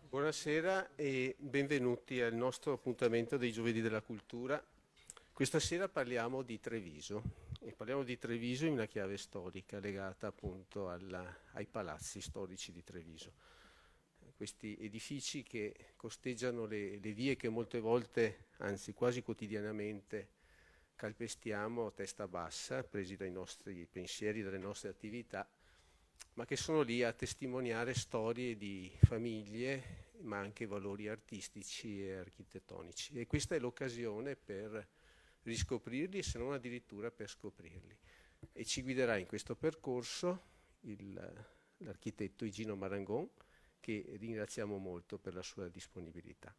Buonasera e benvenuti al nostro appuntamento dei Giovedì della Cultura. Questa sera parliamo di Treviso e parliamo di Treviso in una chiave storica legata appunto ai palazzi storici di Treviso. Questi edifici che costeggiano le vie che molte volte, anzi quasi quotidianamente, calpestiamo a testa bassa, presi dai nostri pensieri, dalle nostre attività, ma che sono lì a testimoniare storie di famiglie, ma anche valori artistici e architettonici. E questa è l'occasione per riscoprirli, se non addirittura per scoprirli. E ci guiderà in questo percorso l'architetto Igino Marangon, che ringraziamo molto per la sua disponibilità.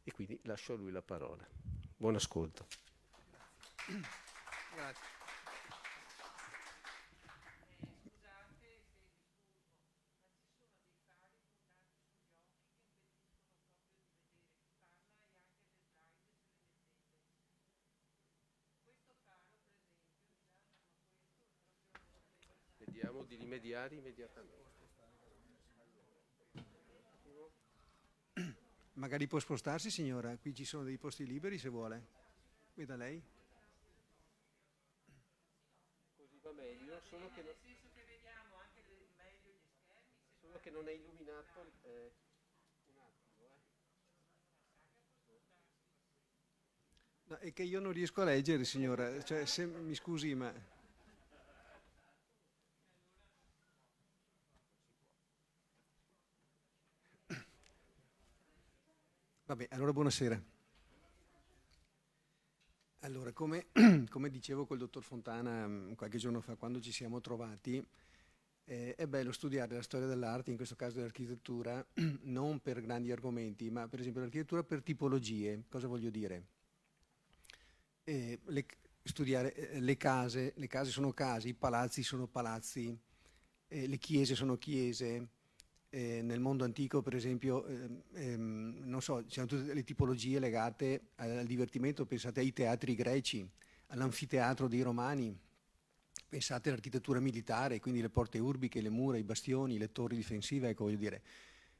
E quindi lascio a lui la parola. Buon ascolto. Grazie. Vediamo di rimediare immediatamente. Magari può spostarsi, signora, qui ci sono dei posti liberi se vuole. Veda lei. Così va meglio, solo che non è illuminato. Un attimo, No, è che io non riesco a leggere, signora, cioè, se, mi scusi, ma... Vabbè, allora buonasera. Allora, come, come dicevo col dottor Fontana qualche giorno fa, quando ci siamo trovati, è bello studiare la storia dell'arte, in questo caso dell'architettura, non per grandi argomenti, ma per esempio l'architettura per tipologie. Cosa voglio dire? Studiare le case sono case, i palazzi sono palazzi, le chiese sono chiese. Nel mondo antico, per esempio, non so, c'erano tutte le tipologie legate al divertimento, pensate ai teatri greci, all'anfiteatro dei romani, pensate all'architettura militare, quindi le porte urbiche, le mura, i bastioni, le torri difensive, ecco, voglio dire,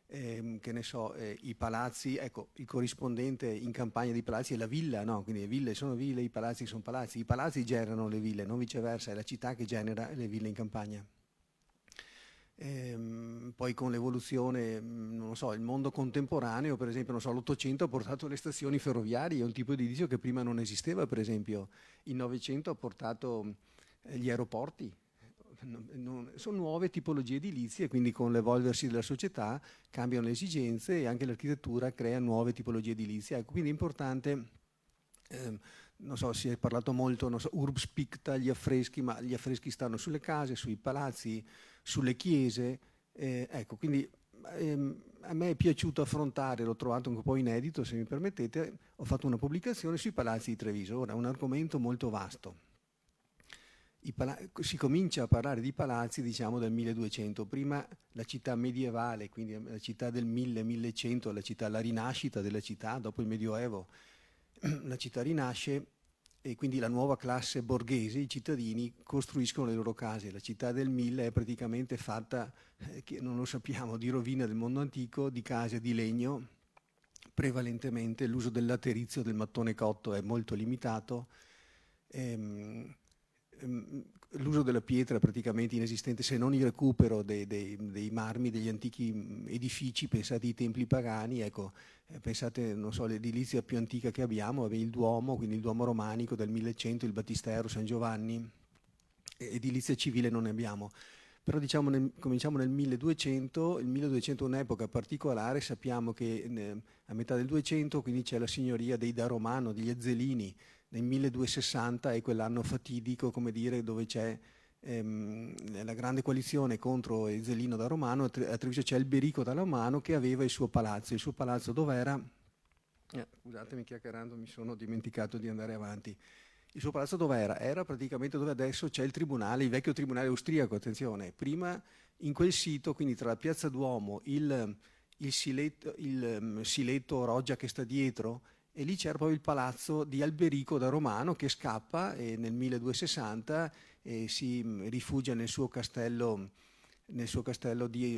che ne so, i palazzi, ecco, il corrispondente in campagna dei palazzi è la villa, no? Quindi le ville sono ville, i palazzi sono palazzi, i palazzi generano le ville, non viceversa, è la città che genera le ville in campagna. Poi con l'evoluzione, non so, il mondo contemporaneo, per esempio, non so, l'Ottocento ha portato le stazioni ferroviarie, è un tipo di edilizio che prima non esisteva, per esempio. Il Novecento ha portato gli aeroporti. Sono nuove tipologie edilizie, quindi con l'evolversi della società cambiano le esigenze e anche l'architettura crea nuove tipologie edilizie. Ecco, quindi è importante, non so, si è parlato molto, non so, Urbs Picta, gli affreschi, ma gli affreschi stanno sulle case, sui palazzi, sulle chiese, ecco, quindi a me è piaciuto affrontare, l'ho trovato un po' inedito, se mi permettete, ho fatto una pubblicazione sui palazzi di Treviso, ora è un argomento molto vasto. Si comincia a parlare di palazzi, diciamo, del 1200, prima la città medievale, quindi la città del 1000-1100, la rinascita della città, dopo il Medioevo, la città rinasce e quindi la nuova classe borghese, i cittadini, costruiscono le loro case. La città del 1000 è praticamente fatta, che non lo sappiamo, di rovine del mondo antico, di case di legno, prevalentemente l'uso del laterizio, del mattone cotto è molto limitato, l'uso della pietra è praticamente inesistente, se non il recupero dei marmi degli antichi edifici, pensate ai templi pagani, ecco, pensate, non so, l'edilizia più antica che abbiamo è il Duomo, quindi il Duomo romanico del 1100, il Battistero, San Giovanni, edilizia civile non ne abbiamo. Però diciamo cominciamo nel 1200, il 1200 è un'epoca particolare, sappiamo che a metà del 200 quindi c'è la signoria dei Da Romano, degli Ezzelini, nel 1260 è quell'anno fatidico, come dire, dove c'è la grande coalizione contro Ezzelino da Romano, a Treviso c'è Alberico da Romano che aveva il suo palazzo dov'era? Scusatemi chiacchierando, mi sono dimenticato di andare avanti. Il suo palazzo dov'era? Era praticamente dove adesso c'è il tribunale, il vecchio tribunale austriaco, attenzione, prima in quel sito, quindi tra la Piazza Duomo, il Siletto Roggia che sta dietro, e lì c'era poi il palazzo di Alberico da Romano che scappa nel 1260 e si rifugia nel suo castello nel suo castello di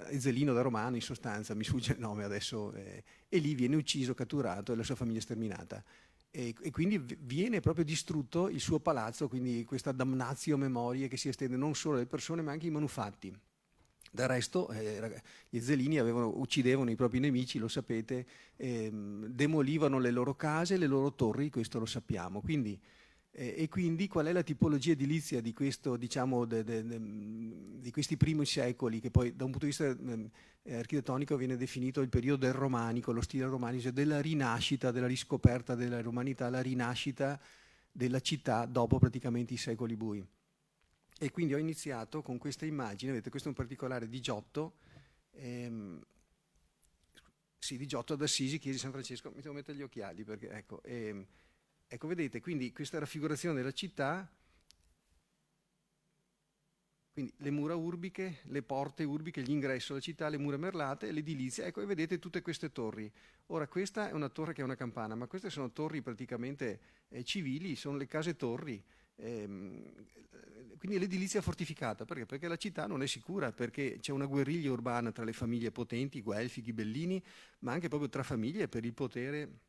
Ezzelino da Romano, in sostanza, mi sfugge il nome adesso, e lì viene ucciso, catturato e la sua famiglia sterminata. E quindi viene proprio distrutto il suo palazzo, quindi questa damnatio memorie che si estende non solo alle persone ma anche ai manufatti. Del resto gli Ezzelini uccidevano i propri nemici, lo sapete, demolivano le loro case, le loro torri, questo lo sappiamo. Quindi, e quindi qual è la tipologia edilizia di questo, diciamo, di questi primi secoli, che poi da un punto di vista architettonico viene definito il periodo del romanico, lo stile romanico, della rinascita, della riscoperta della romanità, la rinascita della città dopo praticamente i secoli bui. E quindi ho iniziato con questa immagine, vedete, questo è un particolare di Giotto, sì, di Giotto d'Assisi, chiesa di San Francesco, mi devo mettere gli occhiali perché, ecco, ecco, vedete, quindi questa raffigurazione della città, quindi le mura urbiche, le porte urbiche, gli ingressi alla città, le mura merlate, l'edilizia, ecco, e vedete tutte queste torri. Ora, questa è una torre che è una campana, ma queste sono torri praticamente civili, sono le case torri. Quindi l'edilizia fortificata, perché? Perché la città non è sicura, perché c'è una guerriglia urbana tra le famiglie potenti, i guelfi, i ghibellini, ma anche proprio tra famiglie per il potere.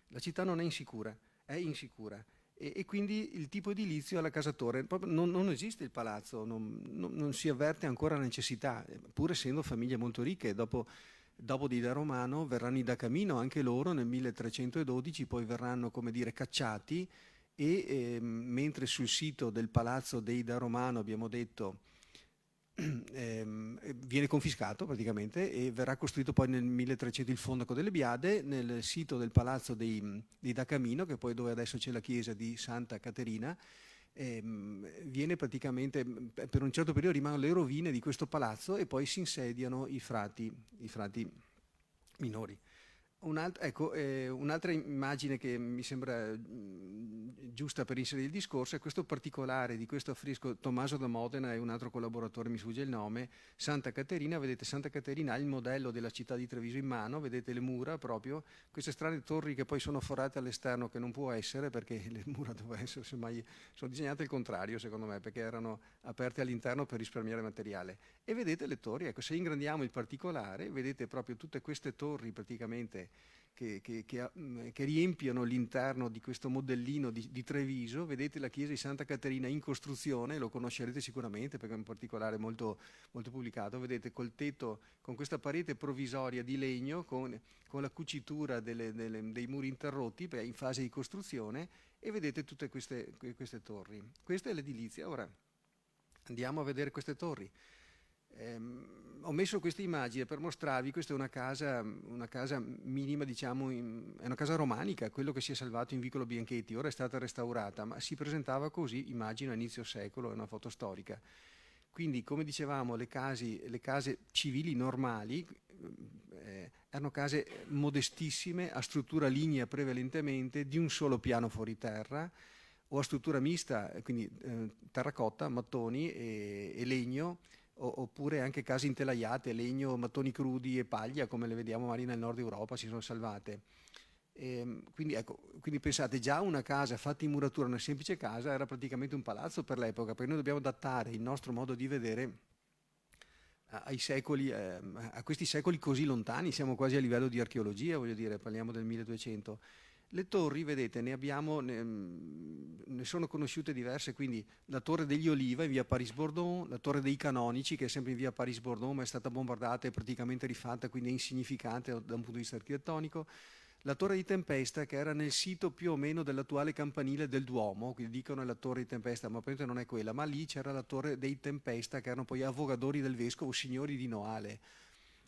La città non è insicura, è insicura. E quindi il tipo edilizio alla casa torre, non esiste il palazzo, non si avverte ancora la necessità, pur essendo famiglie molto ricche. Dopo di Da Romano verranno i Da Camino, anche loro nel 1312, poi verranno, come dire, cacciati, e mentre sul sito del palazzo dei Da Romano, abbiamo detto, viene confiscato praticamente e verrà costruito poi nel 1300 il Fondaco delle Biade nel sito del palazzo dei Da Camino, che poi dove adesso c'è la chiesa di Santa Caterina. Viene praticamente, per un certo periodo rimangono le rovine di questo palazzo e poi si insediano i frati minori. Un'altra immagine che mi sembra giusta per inserire il discorso è questo particolare di questo affresco Tommaso da Modena e un altro collaboratore, mi sfugge il nome, Santa Caterina. Vedete, Santa Caterina ha il modello della città di Treviso in mano, vedete le mura proprio, queste strane torri che poi sono forate all'esterno, che non può essere perché le mura dovevano essere, semmai, sono disegnate al contrario secondo me, perché erano aperte all'interno per risparmiare materiale. E vedete le torri, ecco, se ingrandiamo il particolare, vedete proprio tutte queste torri praticamente che riempiono l'interno di questo modellino di Treviso. Vedete la chiesa di Santa Caterina in costruzione, lo conoscerete sicuramente perché è un particolare molto, molto pubblicato. Vedete col tetto, con questa parete provvisoria di legno, con la cucitura dei muri interrotti in fase di costruzione, e vedete tutte queste torri. Questa è l'edilizia. Ora andiamo a vedere queste torri. Ho messo questa immagine per mostrarvi, questa è una casa minima, diciamo, è una casa romanica, quello che si è salvato in Vicolo Bianchetti, ora è stata restaurata, ma si presentava così, immagino, a inizio secolo, è una foto storica. Quindi, come dicevamo, le case civili normali erano case modestissime, a struttura lignea prevalentemente, di un solo piano fuori terra, o a struttura mista, quindi terracotta, mattoni e legno, oppure anche case intelaiate, legno, mattoni crudi e paglia, come le vediamo magari nel nord Europa, si sono salvate. Quindi pensate, già una casa fatta in muratura, una semplice casa, era praticamente un palazzo per l'epoca, perché noi dobbiamo adattare il nostro modo di vedere ai secoli, a questi secoli così lontani. Siamo quasi a livello di archeologia, voglio dire, parliamo del 1200. Le torri, vedete, ne sono conosciute diverse, quindi la Torre degli Oliva in via Paris-Bordon, la Torre dei Canonici, che è sempre in via Paris-Bordon, ma è stata bombardata e praticamente rifatta, quindi è insignificante da un punto di vista architettonico. La Torre di Tempesta, che era nel sito più o meno dell'attuale campanile del Duomo, quindi dicono è la Torre di Tempesta, ma probabilmente non è quella, ma lì c'era la Torre dei Tempesta, che erano poi avogadori del vescovo, signori di Noale.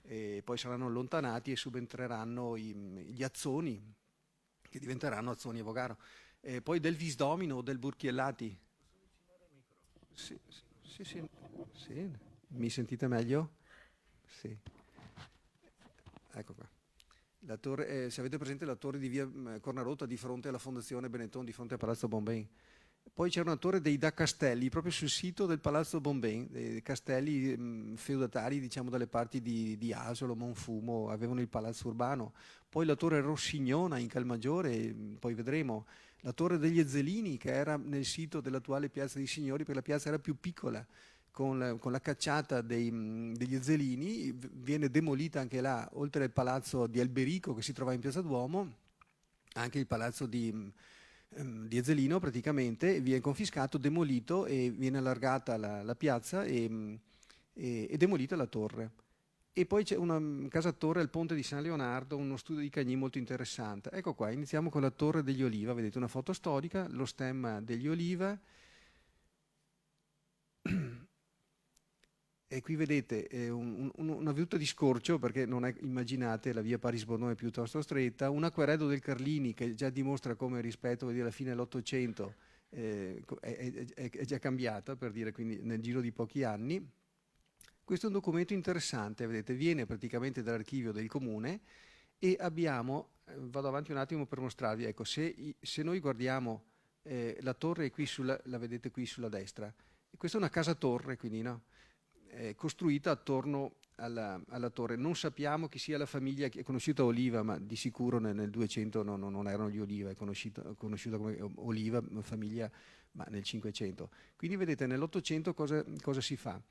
E poi saranno allontanati e subentreranno gli Azzoni, che diventeranno Azzoni e Vogaro. Poi del Visdomino o del Burchiellati. Sì. Mi sentite meglio? Sì. Ecco qua. La torre, se avete presente la torre di via Cornarotta di fronte alla Fondazione Benetton, di fronte a Palazzo Bonben. Poi c'era una torre dei Da Castelli proprio sul sito del Palazzo Bonben, dei castelli feudatari, diciamo, dalle parti di Asolo, Monfumo, avevano il palazzo urbano. Poi la torre Rossignona in Calmaggiore, poi vedremo la torre degli Ezzelini, che era nel sito dell'attuale Piazza dei Signori, perché la piazza era più piccola, con la cacciata degli Ezzelini, viene demolita anche là, oltre al palazzo di Alberico che si trova in Piazza Duomo, anche il palazzo di Ezzelino praticamente viene confiscato, demolito e viene allargata la piazza e demolita la torre. E poi c'è una casa torre al ponte di San Leonardo, uno studio di Cagni molto interessante. Ecco qua, iniziamo con la torre degli Oliva, vedete una foto storica, lo stemma degli Oliva. E qui vedete una veduta di scorcio, perché non è, immaginate, la via Paris-Bordone è piuttosto stretta, un acquerello del Carlini che già dimostra come rispetto alla fine dell'Ottocento è già cambiata, per dire, quindi nel giro di pochi anni. Questo è un documento interessante, vedete, viene praticamente dall'archivio del comune e abbiamo, vado avanti un attimo per mostrarvi, ecco, se noi guardiamo la torre qui la vedete qui sulla destra, questa è una casa torre, quindi no? Costruita attorno alla torre. Non sappiamo chi sia la famiglia che è conosciuta Oliva, ma di sicuro nel 200 non erano gli Oliva, è conosciuta come Oliva, famiglia, ma nel 500. Quindi vedete nell'Ottocento cosa si fa?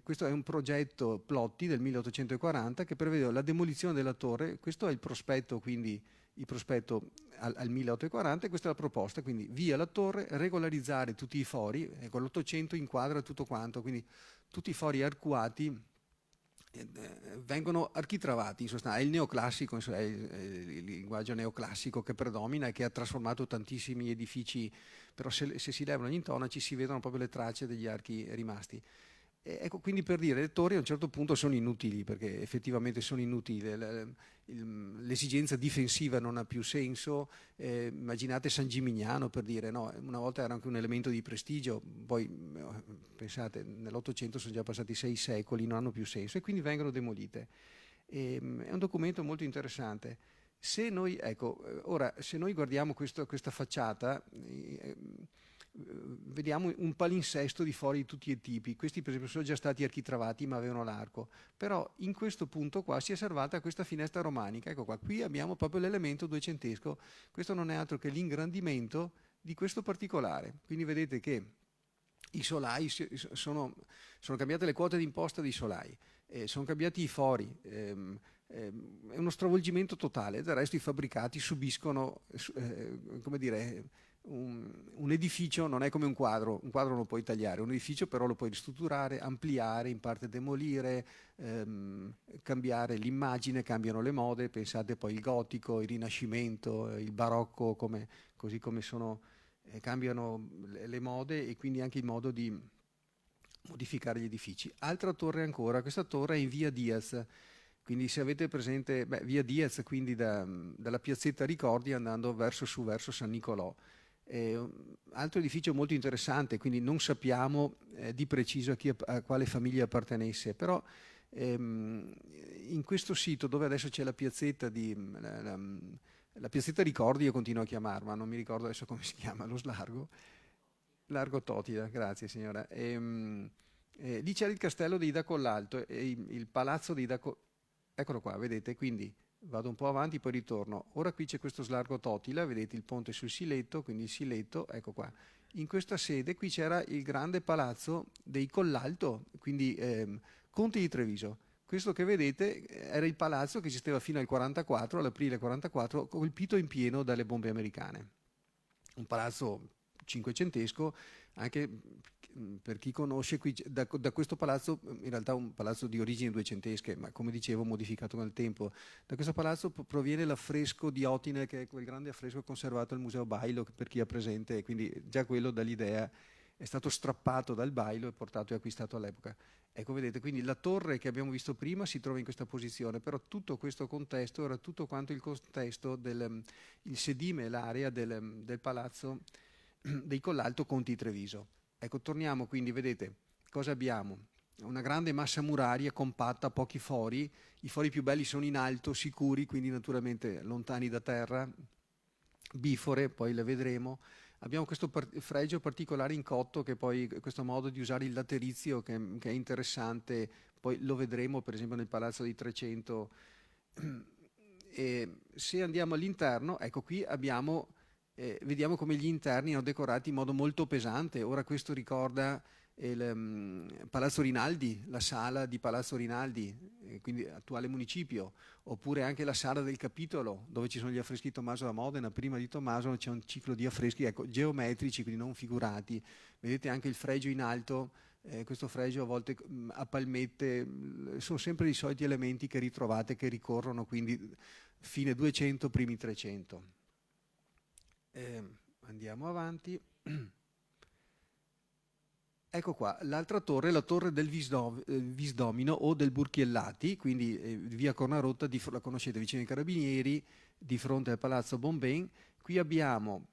Questo è un progetto Plotti del 1840 che prevede la demolizione della torre. Questo è il prospetto, quindi il prospetto al 1840, e questa è la proposta, quindi via la torre, regolarizzare tutti i fori. Ecco, l'Ottocento inquadra tutto quanto, quindi tutti i fori arcuati vengono architravati, in sostanza è il neoclassico, è il linguaggio neoclassico che predomina e che ha trasformato tantissimi edifici, però se si levano gli intonaci si vedono proprio le tracce degli archi rimasti. Ecco, quindi per dire, le torri a un certo punto sono inutili, perché effettivamente sono inutili, l'esigenza difensiva non ha più senso. Immaginate San Gimignano, per dire, no? Una volta era anche un elemento di prestigio, poi pensate, nell'Ottocento sono già passati 6 secoli, non hanno più senso e quindi vengono demolite. È un documento molto interessante. Se noi, ecco, ora, se noi guardiamo questa facciata, vediamo un palinsesto di fori di tutti i tipi. Questi per esempio sono già stati architravati ma avevano l'arco, però in questo punto qua si è salvata questa finestra romanica. Ecco qua, qui abbiamo proprio l'elemento duecentesco. Questo non è altro che l'ingrandimento di questo particolare. Quindi vedete che i solai sono cambiate le quote d'imposta dei solai, sono cambiati i fori, è uno stravolgimento totale. Del resto i fabbricati subiscono, come dire, un edificio non è come un quadro non lo puoi tagliare, un edificio però lo puoi ristrutturare, ampliare, in parte demolire, cambiare l'immagine, cambiano le mode, pensate poi il gotico, il rinascimento, il barocco, così come sono, cambiano le mode e quindi anche il modo di modificare gli edifici. Altra torre ancora, questa torre è in via Diaz. Quindi se avete presente, via Diaz, quindi dalla piazzetta Ricordi andando verso San Nicolò. Altro edificio molto interessante, quindi non sappiamo di preciso a quale famiglia appartenesse, però in questo sito dove adesso c'è la piazzetta la piazzetta Ricordi, io continuo a chiamarla, non mi ricordo adesso come si chiama, lo Largo Totida, grazie signora. Lì c'era il castello di Ida Collalto e il palazzo di Ida Collalto. Eccolo qua, vedete, quindi vado un po' avanti, poi ritorno. Ora qui c'è questo Slargo Totila, vedete il ponte sul Siletto, quindi il Siletto, ecco qua. In questa sede qui c'era il grande palazzo dei Collalto, quindi Conti di Treviso. Questo che vedete era il palazzo che esisteva fino al 44, all'aprile 44, colpito in pieno dalle bombe americane. Un palazzo cinquecentesco, anche per chi conosce, qui da questo palazzo, in realtà un palazzo di origini duecentesche, ma come dicevo modificato nel tempo, da questo palazzo proviene l'affresco di Otine, che è quel grande affresco conservato al Museo Bailo, per chi ha presente, quindi già quello dall'idea è stato strappato dal Bailo e portato e acquistato all'epoca. Ecco, vedete, quindi la torre che abbiamo visto prima si trova in questa posizione, però tutto questo contesto era tutto quanto il contesto il sedime, l'area del palazzo dei Collalto Conti di Treviso. Ecco, torniamo quindi, vedete, cosa abbiamo? Una grande massa muraria compatta, pochi fori, i fori più belli sono in alto, sicuri, quindi naturalmente lontani da terra, bifore, poi le vedremo. Abbiamo questo fregio particolare in cotto, che poi questo modo di usare il laterizio che è interessante, poi lo vedremo per esempio nel Palazzo dei 300. E se andiamo all'interno, ecco qui vediamo come gli interni erano decorati in modo molto pesante. Ora questo ricorda Palazzo Rinaldi, la sala di Palazzo Rinaldi, quindi attuale municipio, oppure anche la sala del Capitolo, dove ci sono gli affreschi di Tommaso da Modena. Prima di Tommaso c'è un ciclo di affreschi, ecco, geometrici, quindi non figurati. Vedete anche il fregio in alto, questo fregio a volte a palmette, sono sempre i soliti elementi che ritrovate, che ricorrono, quindi fine 200, primi 300. Andiamo avanti. Ecco qua, l'altra torre, la torre del Visdomino o del Burchiellati, quindi via Cornarotta, la conoscete, vicino ai Carabinieri, di fronte al Palazzo Bonben. Qui abbiamo,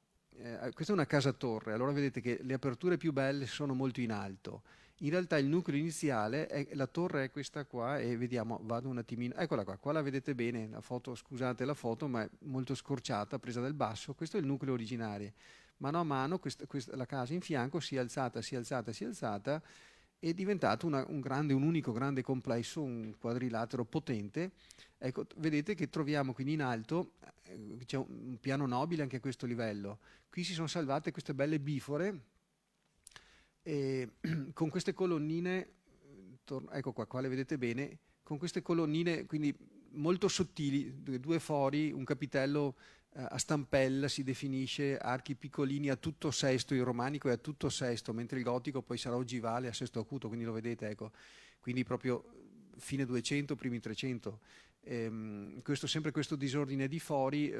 questa è una casa torre, allora vedete che le aperture più belle sono molto in alto. In realtà il nucleo iniziale, la torre è questa qua, e vediamo, vado un attimino, eccola qua la vedete bene, la foto, scusate la foto, ma è molto scorciata, presa dal basso. Questo è il nucleo originario. Mano a mano la casa in fianco si è alzata, è diventato un unico grande complesso, un quadrilatero potente. Ecco, vedete che troviamo quindi in alto, c'è un piano nobile anche a questo livello. Qui si sono salvate queste belle bifore, con queste colonnine, ecco qua le vedete bene, con queste colonnine quindi molto sottili, due fori, un capitello a stampella, si definisce, archi piccolini a tutto sesto, il romanico è a tutto sesto, mentre il gotico poi sarà ogivale a sesto acuto, quindi lo vedete, ecco, quindi proprio fine 200, primi 300. Sempre questo disordine di fori,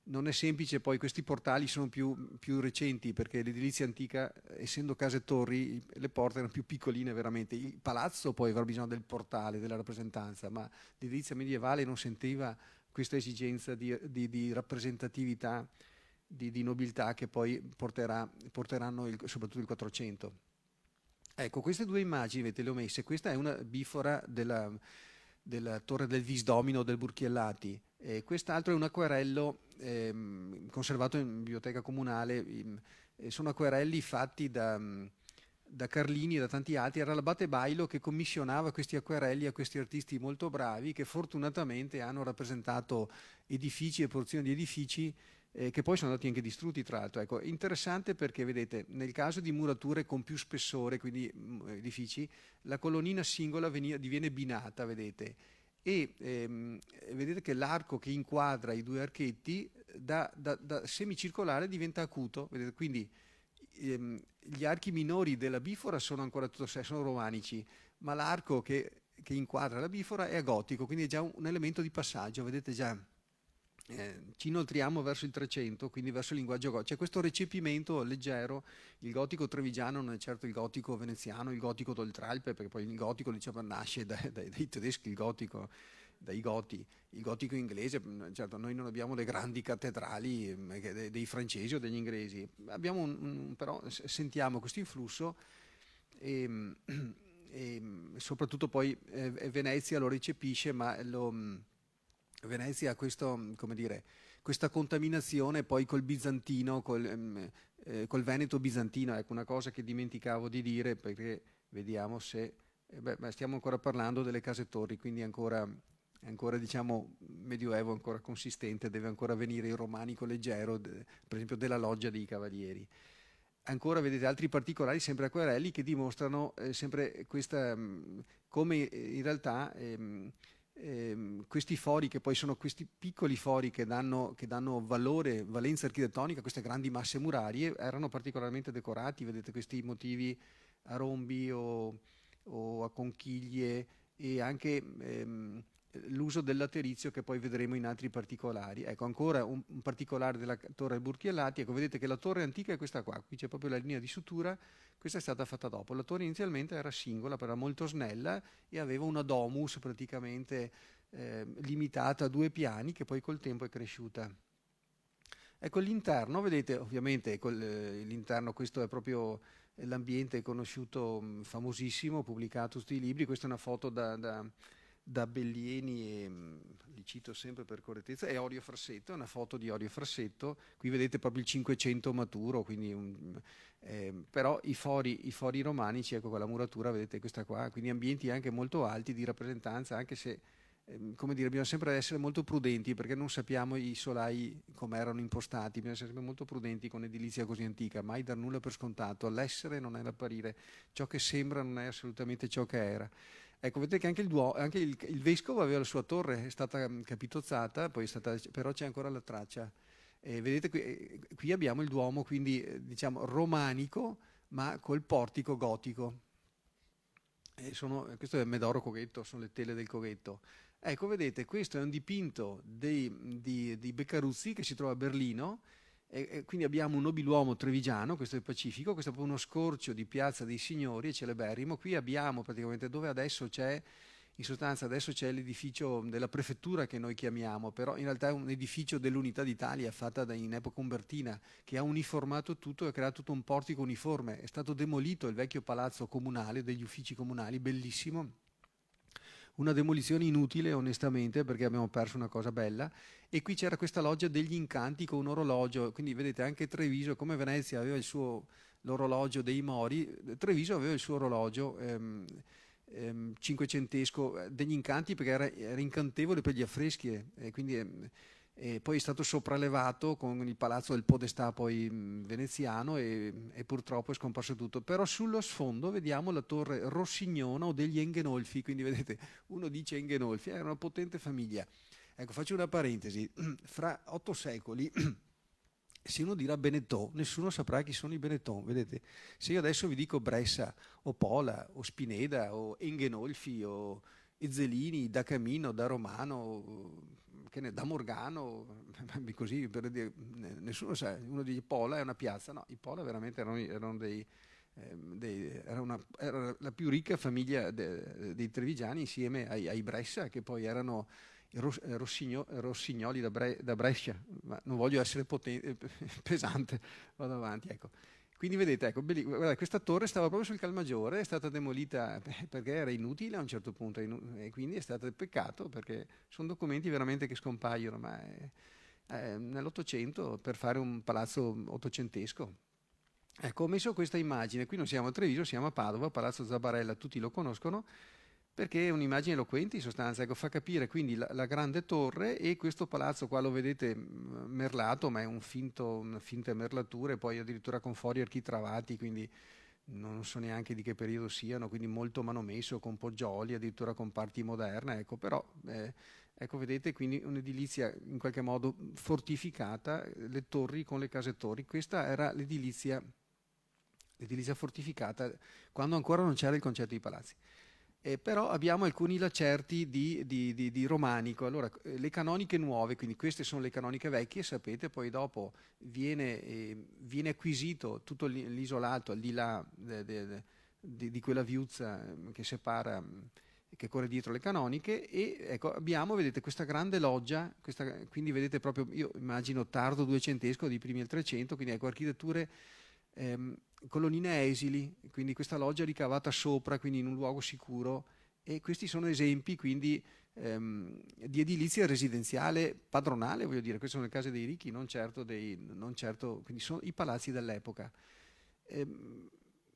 non è semplice, poi questi portali sono più recenti, perché l'edilizia antica, essendo case torri, le porte erano più piccoline veramente. Il palazzo poi avrà bisogno del portale, della rappresentanza, ma l'edilizia medievale non sentiva questa esigenza di rappresentatività, di nobiltà, che poi porteranno soprattutto il 400. Ecco, queste due immagini, vedete, le ho messe. Questa è una bifora della torre del Visdomino del Burchiellati. Quest'altro è un acquerello conservato in biblioteca comunale. Sono acquerelli fatti da Carlini e da tanti altri. Era l'abate Bailo che commissionava questi acquerelli a questi artisti molto bravi, che fortunatamente hanno rappresentato edifici e porzioni di edifici che poi sono andati anche distrutti, tra l'altro. Ecco, interessante perché vedete, nel caso di murature con più spessore, quindi edifici, la colonnina singola diviene binata, vedete, e vedete che l'arco che inquadra i due archetti da semicircolare diventa acuto, vedete? Quindi gli archi minori della bifora sono ancora sono romanici, ma l'arco che inquadra la bifora è gotico, quindi è già un elemento di passaggio, vedete già. Ci inoltriamo verso il 300, quindi verso il linguaggio gotico. C'è questo recepimento leggero. Il gotico trevigiano non è certo il gotico veneziano, il gotico d'Oltralpe, perché poi il gotico, diciamo, nasce dai tedeschi, il gotico, dai goti. Il gotico inglese, certo, noi non abbiamo le grandi cattedrali dei francesi o degli inglesi, abbiamo però sentiamo questo influsso e soprattutto poi Venezia lo recepisce, ma Venezia ha questa contaminazione poi col bizantino, col Veneto bizantino. Ecco, una cosa che dimenticavo di dire, perché vediamo se stiamo ancora parlando delle case torri, quindi ancora diciamo medioevo, ancora consistente, deve ancora venire il romanico leggero, per esempio della loggia dei cavalieri. Ancora vedete altri particolari, sempre acquerelli, che dimostrano sempre questa, come in realtà questi fori, che poi sono questi piccoli fori che danno valenza architettonica, queste grandi masse murarie, erano particolarmente decorati. Vedete questi motivi a rombi o a conchiglie, e anche l'uso del laterizio, che poi vedremo in altri particolari. Ecco, ancora un particolare della torre Burchiellati. Ecco, vedete che la torre antica è questa qua, qui c'è proprio la linea di sutura. Questa è stata fatta dopo. La torre inizialmente era singola, però era molto snella, e aveva una domus praticamente limitata a 2 piani, che poi col tempo è cresciuta. Ecco l'interno, vedete, ovviamente l'interno, questo è proprio l'ambiente conosciuto, famosissimo, pubblicato tutti i libri. Questa è una foto da Bellieni, e li cito sempre per correttezza, è Orio Frassetto, è una foto di Orio Frassetto. Qui vedete proprio il 500 maturo, quindi però i fori romanici, ecco, con la muratura, vedete questa qua, quindi ambienti anche molto alti di rappresentanza, anche se come dire, bisogna sempre essere molto prudenti perché non sappiamo i solai come erano impostati, bisogna essere sempre molto prudenti con edilizia così antica, mai dar nulla per scontato, l'essere non è l'apparire, ciò che sembra non è assolutamente ciò che era. Ecco, vedete che anche il vescovo aveva la sua torre, è stata capitozzata, poi però c'è ancora la traccia. Vedete qui abbiamo il Duomo, quindi diciamo romanico, ma col portico gotico. Questo è Medoro Coghetto, sono le tele del Coghetto. Ecco, vedete, questo è un dipinto di Beccaruzzi che si trova a Berlino, e quindi abbiamo un nobiluomo trevigiano, questo è il Pacifico, questo è proprio uno scorcio di Piazza dei Signori, è celeberrimo. Qui abbiamo praticamente dove adesso c'è, in sostanza adesso c'è l'edificio della prefettura che noi chiamiamo, però in realtà è un edificio dell'Unità d'Italia fatta in epoca umbertina, che ha uniformato tutto e ha creato tutto un portico uniforme. È stato demolito il vecchio palazzo comunale, degli uffici comunali, bellissimo. Una demolizione inutile onestamente perché abbiamo perso una cosa bella, e qui c'era questa loggia degli incanti con un orologio, quindi vedete anche Treviso, come Venezia aveva l'orologio dei Mori, Treviso aveva il suo orologio cinquecentesco degli incanti perché era incantevole per gli affreschi, e poi è stato sopraelevato con il palazzo del Podestà poi veneziano, e purtroppo è scomparso tutto. Però sullo sfondo vediamo la torre rossignona o degli Engenolfi, quindi vedete, uno dice Engenolfi, era una potente famiglia. Ecco, faccio una parentesi, fra 8 secoli se uno dirà Benetton, nessuno saprà chi sono i Benetton, vedete? Se io adesso vi dico Bressa o Pola o Spineda o Engenolfi o Ezzelini, da Camino, da Romano, da Morgano, così per dire, nessuno sa. Uno dice Pola è una piazza, no, i Pola veramente era la più ricca famiglia dei trevigiani insieme ai Bressa, che poi erano rossignoli da Brescia, ma non voglio essere pesante, vado avanti, ecco. Quindi vedete, ecco, guarda, questa torre stava proprio sul Calmaggiore, è stata demolita perché era inutile a un certo punto, e quindi è stato peccato perché sono documenti veramente che scompaiono, ma nell'Ottocento per fare un palazzo ottocentesco. Ecco, ho messo questa immagine, qui non siamo a Treviso, siamo a Padova, Palazzo Zabarella, tutti lo conoscono, perché è un'immagine eloquente in sostanza, ecco, fa capire quindi la grande torre e questo palazzo qua lo vedete merlato, ma è una finta merlatura, e poi addirittura con fori architravati, quindi non so neanche di che periodo siano, quindi molto manomesso, con poggioli, addirittura con parti moderne, ecco, però ecco, vedete, quindi un'edilizia in qualche modo fortificata, le torri con le case torri. Questa era l'edilizia fortificata quando ancora non c'era il concetto di palazzi. Però abbiamo alcuni lacerti di romanico. Allora, le canoniche nuove, quindi queste sono le canoniche vecchie, sapete, poi dopo viene acquisito tutto l'isolato al di là di quella viuzza che separa, che corre dietro le canoniche, e ecco, vedete, questa grande loggia, quindi vedete proprio, io immagino tardo duecentesco, di primi del 300, quindi ecco, architetture colonnine esili, quindi questa loggia ricavata sopra, quindi in un luogo sicuro, e questi sono esempi quindi di edilizia residenziale padronale, voglio dire, queste sono le case dei ricchi, non certo, quindi sono i palazzi dell'epoca.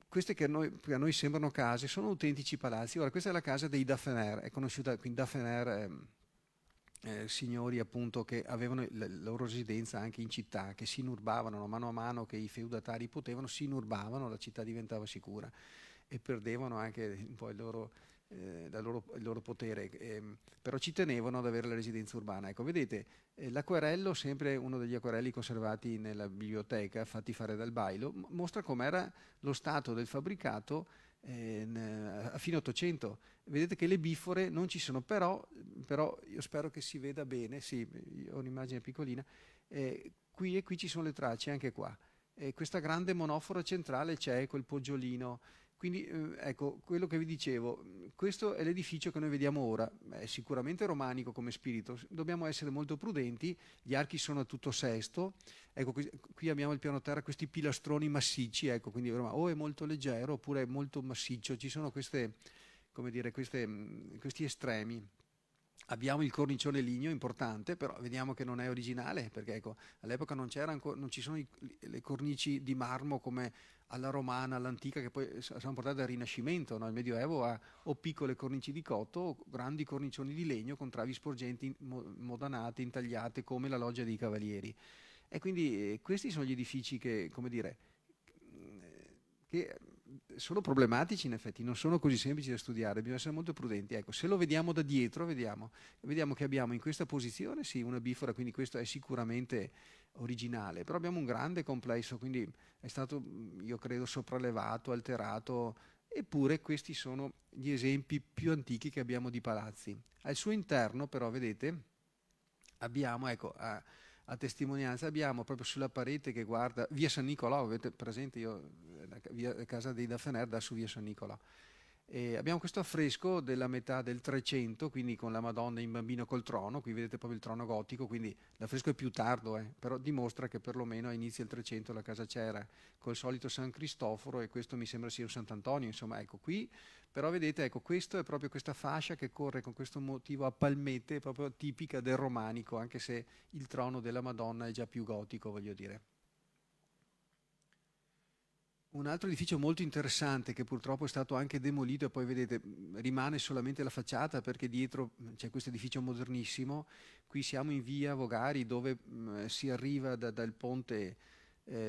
Queste che a noi sembrano case sono autentici palazzi. Ora, questa è la casa dei Daffener, è conosciuta, quindi Daffener, signori appunto che avevano la loro residenza anche in città, che si inurbavano, mano a mano che i feudatari potevano, si inurbavano, la città diventava sicura e perdevano anche un po' il loro potere, però ci tenevano ad avere la residenza urbana. Ecco, vedete, l'acquerello, sempre uno degli acquerelli conservati nella biblioteca, fatti fare dal Bailo, mostra com'era lo stato del fabbricato a fine 800. Vedete che le bifore non ci sono, però io spero che si veda bene, sì, ho un'immagine piccolina, qui ci sono le tracce anche qua. Questa grande monofora centrale c'è col poggiolino. Quindi ecco, quello che vi dicevo, questo è l'edificio che noi vediamo ora, è sicuramente romanico come spirito, dobbiamo essere molto prudenti, gli archi sono a tutto sesto, ecco, qui abbiamo il piano terra, questi pilastroni massicci, ecco, quindi o è molto leggero oppure è molto massiccio, ci sono questi estremi. Abbiamo il cornicione ligneo importante, però vediamo che non è originale, perché ecco, all'epoca non ci sono le cornici di marmo come alla romana, all'antica, che poi sono portate al Rinascimento, no? Il Medioevo ha o piccole cornici di cotto o grandi cornicioni di legno con travi sporgenti modanate, intagliate come la loggia dei cavalieri. E quindi questi sono gli edifici che, come dire, che sono problematici in effetti, non sono così semplici da studiare, bisogna essere molto prudenti. Ecco, se lo vediamo da dietro, vediamo che abbiamo in questa posizione, sì, una bifora, quindi questo è sicuramente originale, però abbiamo un grande complesso, quindi è stato, io credo, sopraelevato, alterato, eppure questi sono gli esempi più antichi che abbiamo di palazzi. Al suo interno, però, vedete, abbiamo, ecco, a testimonianza abbiamo proprio sulla parete che guarda via San Nicolò, avete presente, io via casa dei Daffener da su via San Nicolò. E abbiamo questo affresco della metà del 300, quindi con la Madonna in bambino col trono, qui vedete proprio il trono gotico, quindi l'affresco è più tardo, però dimostra che perlomeno a inizio del 300 la casa c'era, col solito San Cristoforo, e questo mi sembra sia un Sant'Antonio, insomma, ecco qui. Però vedete, ecco, questo è proprio questa fascia che corre con questo motivo a palmette, proprio tipica del romanico, anche se il trono della Madonna è già più gotico, voglio dire. Un altro edificio molto interessante che purtroppo è stato anche demolito e poi vedete rimane solamente la facciata perché dietro c'è questo edificio modernissimo. Qui siamo in via Vogari dove si arriva dal ponte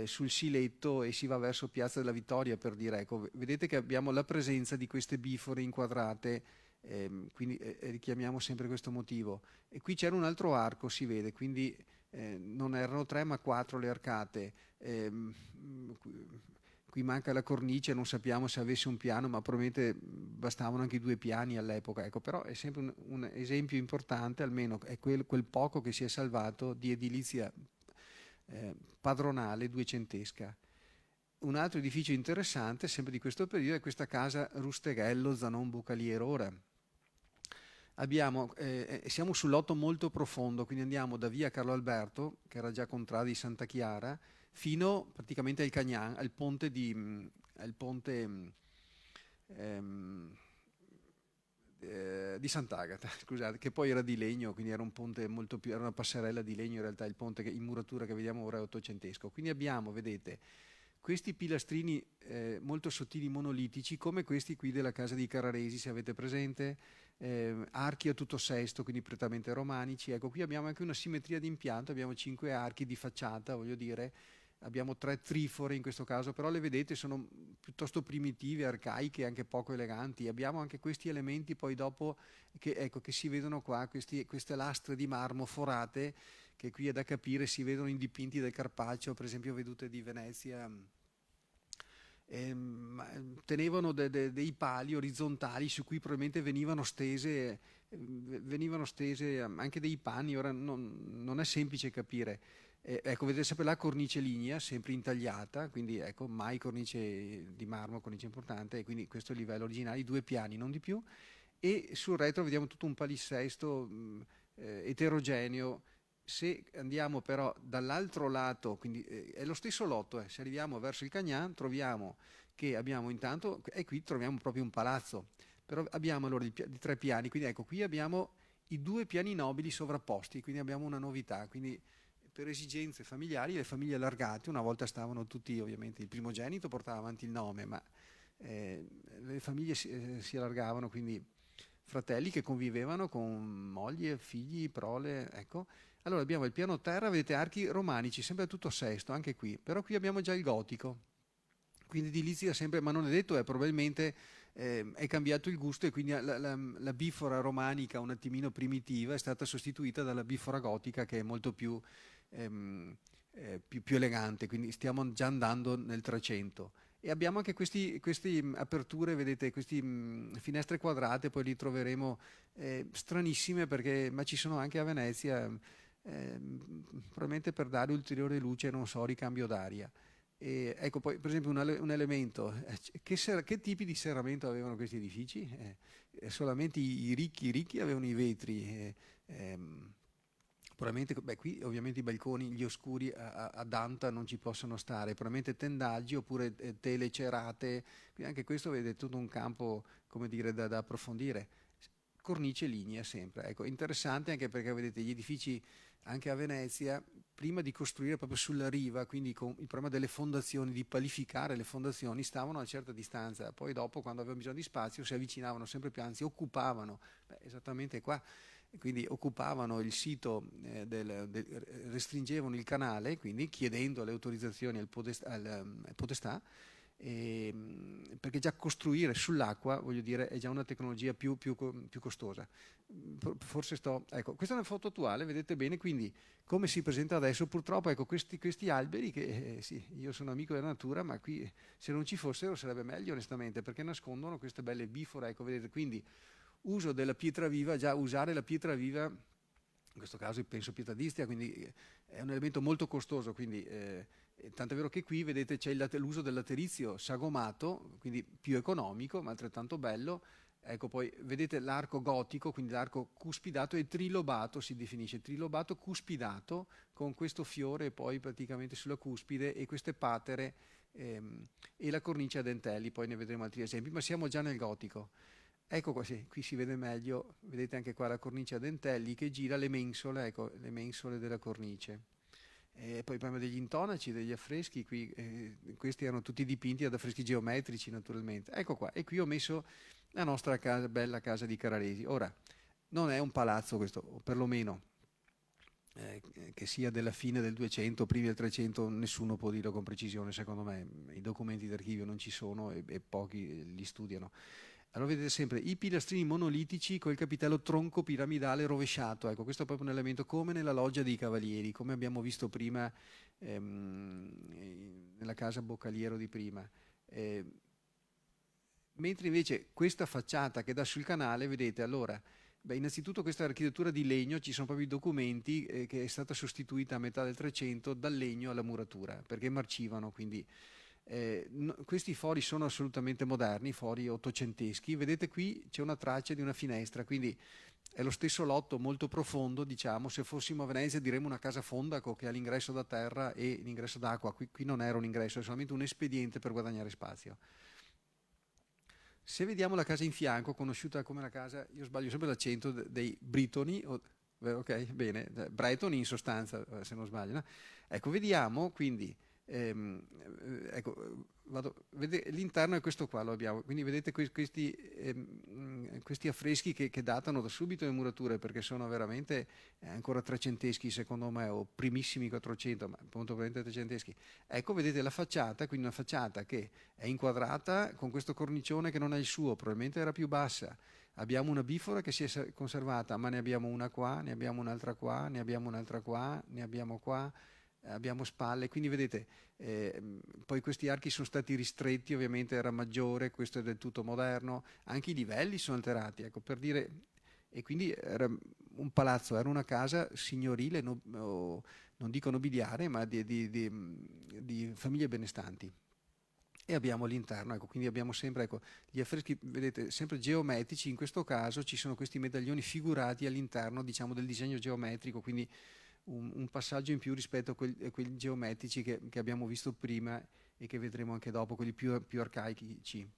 sul Siletto e si va verso Piazza della Vittoria, per dire, ecco, vedete che abbiamo la presenza di queste bifore inquadrate, quindi richiamiamo sempre questo motivo. E qui c'era un altro arco, si vede, quindi non erano 3 ma 4 le arcate. Qui manca la cornice, non sappiamo se avesse un piano, ma probabilmente bastavano anche 2 piani all'epoca. Ecco, però è sempre un esempio importante, almeno è quel poco che si è salvato di edilizia padronale duecentesca. Un altro edificio interessante, sempre di questo periodo, è questa casa Rusteghello Zanon Bucaliero. Ora, siamo sull'otto molto profondo, quindi andiamo da via Carlo Alberto, che era già contrada di Santa Chiara, fino praticamente al Cagnan, al ponte di Sant'Agata, scusate, che poi era di legno, quindi era un ponte molto più, era una passerella di legno, in realtà il ponte in muratura che vediamo ora è ottocentesco. Quindi abbiamo, vedete, questi pilastrini molto sottili monolitici, come questi qui della casa di Carraresi, se avete presente, archi a tutto sesto, quindi prettamente romanici. Ecco, qui abbiamo anche una simmetria di impianto, abbiamo 5 archi di facciata, voglio dire, abbiamo 3 trifore in questo caso, però le vedete sono piuttosto primitive, arcaiche, anche poco eleganti. Abbiamo anche questi elementi poi dopo che si vedono qua, queste lastre di marmo forate, che qui è da capire, si vedono in dipinti del Carpaccio, per esempio vedute di Venezia. Tenevano dei pali orizzontali su cui probabilmente venivano stese anche dei panni. Ora non è semplice capire. Ecco, vedete sempre la cornice lignea, sempre intagliata, quindi ecco, mai cornice di marmo, cornice importante, e quindi questo è il livello originale, 2 piani, non di più, e sul retro vediamo tutto un palinsesto eterogeneo. Se andiamo però dall'altro lato, quindi è lo stesso lotto, se arriviamo verso il Cagnan troviamo che abbiamo intanto, e qui troviamo proprio un palazzo, però abbiamo allora di 3 piani, quindi ecco qui abbiamo i 2 piani nobili sovrapposti, quindi abbiamo una novità, quindi per esigenze familiari le famiglie allargate, una volta stavano tutti, ovviamente il primogenito portava avanti il nome, ma le famiglie si allargavano, quindi fratelli che convivevano con moglie, figli, prole, ecco. Allora abbiamo il piano terra, vedete archi romanici, sempre tutto sesto, anche qui, però qui abbiamo già il gotico, quindi edilizia sempre, ma non è detto, probabilmente è cambiato il gusto e quindi la bifora romanica un attimino primitiva è stata sostituita dalla bifora gotica che è molto più elegante, quindi stiamo già andando nel 300. E abbiamo anche queste aperture, vedete, queste finestre quadrate, poi li troveremo stranissime ma ci sono anche a Venezia, probabilmente per dare ulteriore luce, non so, ricambio d'aria. E ecco poi per esempio un elemento, che tipi di serramento avevano questi edifici? Solamente i ricchi avevano i vetri, probabilmente, qui ovviamente i balconi, gli oscuri ad anta non ci possono stare, probabilmente tendaggi oppure tele cerate, quindi anche questo vedete tutto un campo, come dire, da approfondire. cornice lignea sempre. Ecco, interessante anche perché vedete gli edifici anche a Venezia, prima di costruire proprio sulla riva, quindi con il problema delle fondazioni, di palificare le fondazioni, stavano a una certa distanza, poi dopo quando avevano bisogno di spazio si avvicinavano sempre più, anzi occupavano, esattamente qua, quindi occupavano il sito, restringevano il canale, quindi chiedendo le autorizzazioni al podestà, perché già costruire sull'acqua, voglio dire, è già una tecnologia più costosa. Forse ecco, questa è una foto attuale, vedete bene, quindi come si presenta adesso. Purtroppo ecco, questi alberi che sì, io sono amico della natura, ma qui se non ci fossero sarebbe meglio onestamente, perché nascondono queste belle bifore, ecco, vedete, quindi uso della pietra viva, già usare la pietra viva, in questo caso penso pietra d'Istria, quindi è un elemento molto costoso, quindi tant'è vero che qui vedete c'è l'uso del laterizio sagomato, quindi più economico ma altrettanto bello. Ecco, poi vedete l'arco gotico, quindi l'arco cuspidato e trilobato, si definisce trilobato cuspidato, con questo fiore poi praticamente sulla cuspide e queste patere e la cornice a dentelli, poi ne vedremo altri esempi, ma siamo già nel gotico. Ecco qua, sì, qui si vede meglio, vedete anche qua la cornice a dentelli che gira le mensole, ecco, le mensole della cornice. E poi parliamo degli intonaci, degli affreschi, qui, questi erano tutti dipinti ad affreschi geometrici naturalmente. Ecco qua, e qui ho messo la nostra bella casa di Carraresi. Ora, non è un palazzo questo, o perlomeno che sia della fine del 200, primi del 300, nessuno può dirlo con precisione, secondo me. I documenti d'archivio non ci sono e pochi li studiano. Allora vedete sempre i pilastrini monolitici con il capitello tronco piramidale rovesciato. Ecco, questo è proprio un elemento come nella loggia dei Cavalieri, come abbiamo visto prima nella casa Boccaliero di prima. Mentre invece questa facciata che dà sul canale, vedete, allora, innanzitutto questa architettura di legno, ci sono proprio i documenti che è stata sostituita a metà del 300 dal legno alla muratura, perché marcivano, quindi questi fori sono assolutamente moderni, fori ottocenteschi. Vedete qui c'è una traccia di una finestra, quindi è lo stesso lotto molto profondo, diciamo. Se fossimo a Venezia diremmo una casa fondaco che ha l'ingresso da terra e l'ingresso d'acqua. Qui non era un ingresso, è solamente un espediente per guadagnare spazio. Se vediamo la casa in fianco, conosciuta come la casa, io sbaglio sempre l'accento, dei Britoni, ok, bene, Brighton in sostanza, se non sbaglio, no? Ecco, vediamo quindi ecco, l'interno è questo qua, lo abbiamo, quindi vedete questi affreschi che datano da subito le murature, perché sono veramente ancora trecenteschi secondo me, o primissimi 400, ma appunto veramente trecenteschi. Ecco, vedete la facciata, quindi una facciata che è inquadrata con questo cornicione che non è il suo, probabilmente era più bassa. Abbiamo una bifora che si è conservata, ma ne abbiamo una qua, ne abbiamo un'altra qua, ne abbiamo un'altra qua, ne abbiamo qua, abbiamo spalle, quindi vedete, poi questi archi sono stati ristretti, ovviamente era maggiore, questo è del tutto moderno, anche i livelli sono alterati, ecco, per dire, e quindi era un palazzo, era una casa signorile, non dico nobiliare, ma di famiglie benestanti. E abbiamo l'interno, ecco, quindi abbiamo sempre, ecco, gli affreschi, vedete, sempre geometrici, in questo caso ci sono questi medaglioni figurati all'interno, diciamo, del disegno geometrico, quindi un passaggio in più rispetto a quelli geometrici che abbiamo visto prima e che vedremo anche dopo, quelli più arcaici.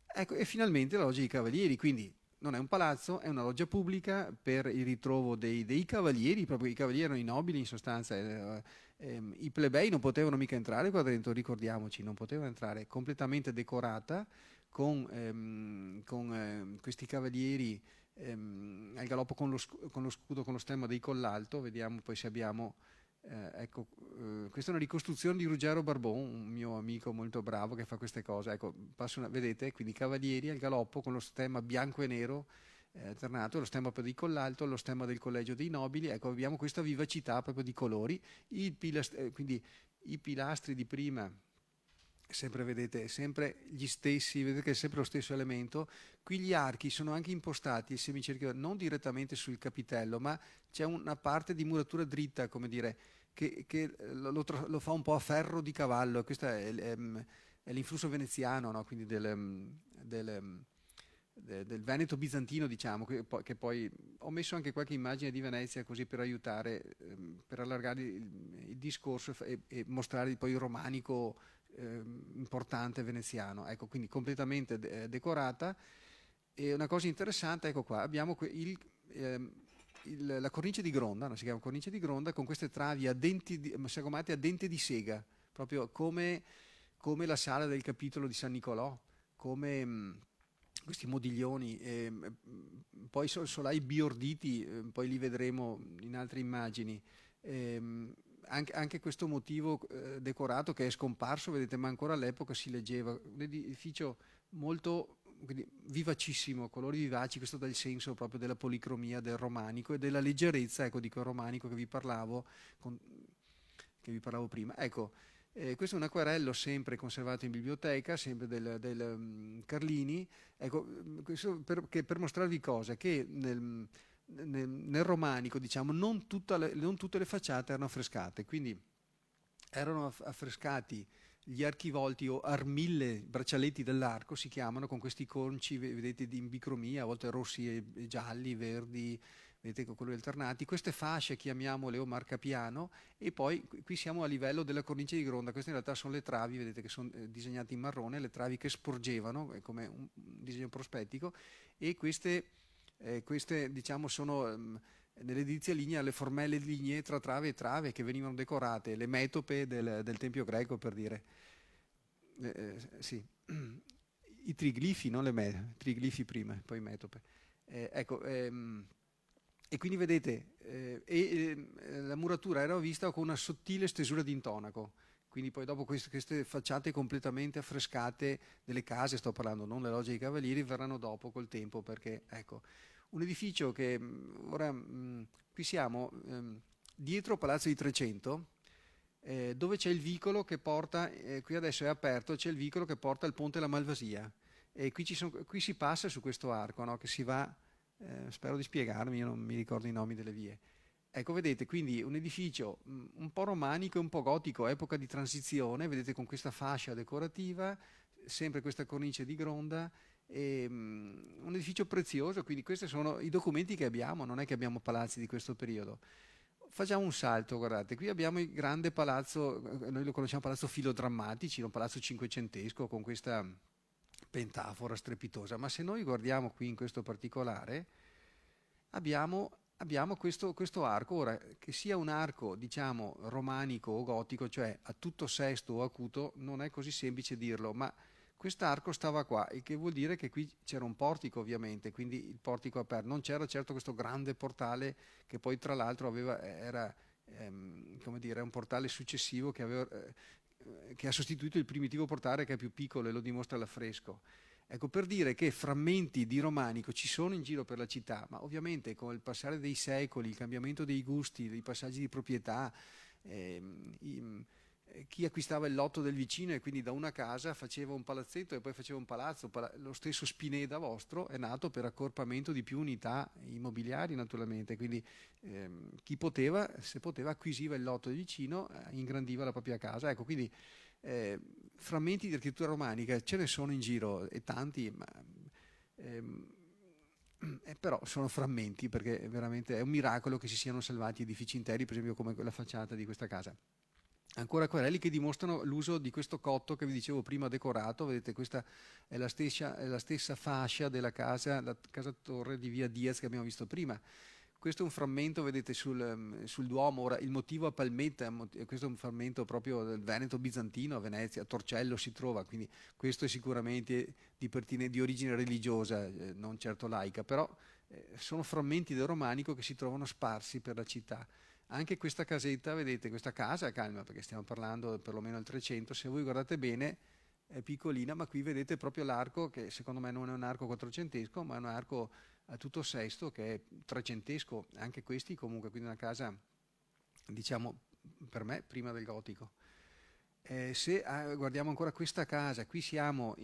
Ecco, e finalmente la loggia dei Cavalieri, quindi non è un palazzo, è una loggia pubblica per il ritrovo dei cavalieri, proprio i cavalieri erano i nobili in sostanza, i plebei non potevano mica entrare qua dentro, ricordiamoci, non potevano entrare, completamente decorata con questi cavalieri al galoppo con lo scudo, con lo stemma dei Collalto. Vediamo poi se abbiamo, ecco, questa è una ricostruzione di Ruggero Barbon, un mio amico molto bravo che fa queste cose, ecco, vedete, quindi cavalieri al galoppo con lo stemma bianco e nero alternato, lo stemma dei Collalto, lo stemma del Collegio dei Nobili, ecco, abbiamo questa vivacità proprio di colori, quindi i pilastri di prima, sempre vedete, sempre gli stessi, vedete che è sempre lo stesso elemento. Qui gli archi sono anche impostati, il semicerchio, non direttamente sul capitello, ma c'è una parte di muratura dritta, come dire, che lo fa un po' a ferro di cavallo. Questo è l'influsso veneziano, no? Quindi del Veneto bizantino, diciamo, che poi ho messo anche qualche immagine di Venezia così per aiutare, per allargare il discorso e mostrare poi il romanico importante veneziano, ecco, quindi completamente decorata. E una cosa interessante, ecco qua, abbiamo la cornice di Gronda, no? Si chiama cornice di Gronda, con queste travi sagomate a dente di sega, proprio come la sala del capitolo di San Nicolò, come questi modiglioni, poi solai biorditi, poi li vedremo in altre immagini. Anche questo motivo decorato che è scomparso, vedete, ma ancora all'epoca si leggeva. Un edificio molto, quindi, vivacissimo, colori vivaci, questo dà il senso proprio della policromia del romanico e della leggerezza, ecco, di quel romanico che vi parlavo prima. Ecco, questo è un acquarello sempre conservato in biblioteca, sempre del Carlini. Ecco, questo per mostrarvi cosa, che nel romanico, diciamo, non tutte le facciate erano affrescate, quindi erano affrescati gli archivolti o armille, braccialetti dell'arco si chiamano, con questi conci, vedete, in bicromia, a volte rossi e gialli, verdi, vedete, con colori alternati. Queste fasce chiamiamole o marcapiano, e poi qui siamo a livello della cornice di Gronda. Queste in realtà sono le travi, vedete, che sono disegnate in marrone, le travi che sporgevano, è come un disegno prospettico, e queste diciamo sono nell'edilizia lignea le formelle lignee tra trave e trave che venivano decorate, le metope del tempio greco, per dire. Sì. I triglifi, non triglifi prima, poi metope. Ecco, e quindi vedete, la muratura era vista con una sottile stesura di intonaco. Quindi poi dopo queste facciate completamente affrescate delle case, sto parlando, non le logge dei cavalieri, verranno dopo col tempo, perché ecco, un edificio che ora qui siamo dietro Palazzo di Trecento, dove c'è il vicolo che porta, qui adesso è aperto, c'è il vicolo che porta al ponte La Malvasia, e qui si passa su questo arco, no, che si va, spero di spiegarmi, io non mi ricordo i nomi delle vie. Ecco, vedete, quindi un edificio un po' romanico e un po' gotico, epoca di transizione, vedete, con questa fascia decorativa, sempre questa cornice di Gronda, un edificio prezioso. Quindi questi sono i documenti che abbiamo, non è che abbiamo palazzi di questo periodo. Facciamo un salto, guardate, qui abbiamo il grande palazzo, noi lo conosciamo Palazzo Filodrammatici, un palazzo cinquecentesco con questa pentafora strepitosa, ma se noi guardiamo qui in questo particolare, abbiamo questo arco, ora, che sia un arco, diciamo, romanico o gotico, cioè a tutto sesto o acuto, non è così semplice dirlo, ma quest'arco stava qua, il che vuol dire che qui c'era un portico, ovviamente, quindi il portico aperto. Non c'era certo questo grande portale che poi tra l'altro era come dire, un portale successivo che ha sostituito il primitivo portale, che è più piccolo, e lo dimostra l'affresco. Ecco, per dire che frammenti di romanico ci sono in giro per la città, ma ovviamente con il passare dei secoli, il cambiamento dei gusti, i passaggi di proprietà, chi acquistava il lotto del vicino e quindi da una casa faceva un palazzetto e poi faceva un palazzo, lo stesso Spineda vostro è nato per accorpamento di più unità immobiliari, naturalmente, quindi chi poteva, se poteva, acquisiva il lotto del vicino, ingrandiva la propria casa. Ecco, quindi frammenti di architettura romanica ce ne sono in giro, e tanti, ma però sono frammenti, perché veramente è un miracolo che si siano salvati edifici interi, per esempio come la facciata di questa casa. Ancora acquarelli che dimostrano l'uso di questo cotto che vi dicevo prima, decorato. Vedete, questa è la stessa fascia della casa, la casa torre di via Diaz che abbiamo visto prima. Questo è un frammento, vedete, sul Duomo. Ora, il motivo a palmetta, questo è un frammento proprio del Veneto bizantino, a Venezia, a Torcello si trova, quindi questo è sicuramente di origine religiosa, non certo laica, però sono frammenti del romanico che si trovano sparsi per la città. Anche questa casetta, vedete, questa casa, calma, perché stiamo parlando perlomeno del 300, se voi guardate bene è piccolina, ma qui vedete proprio l'arco, che secondo me non è un arco quattrocentesco, ma è un arco a tutto sesto che è trecentesco, anche questi comunque, quindi una casa, diciamo, per me prima del gotico. Se guardiamo ancora questa casa, qui siamo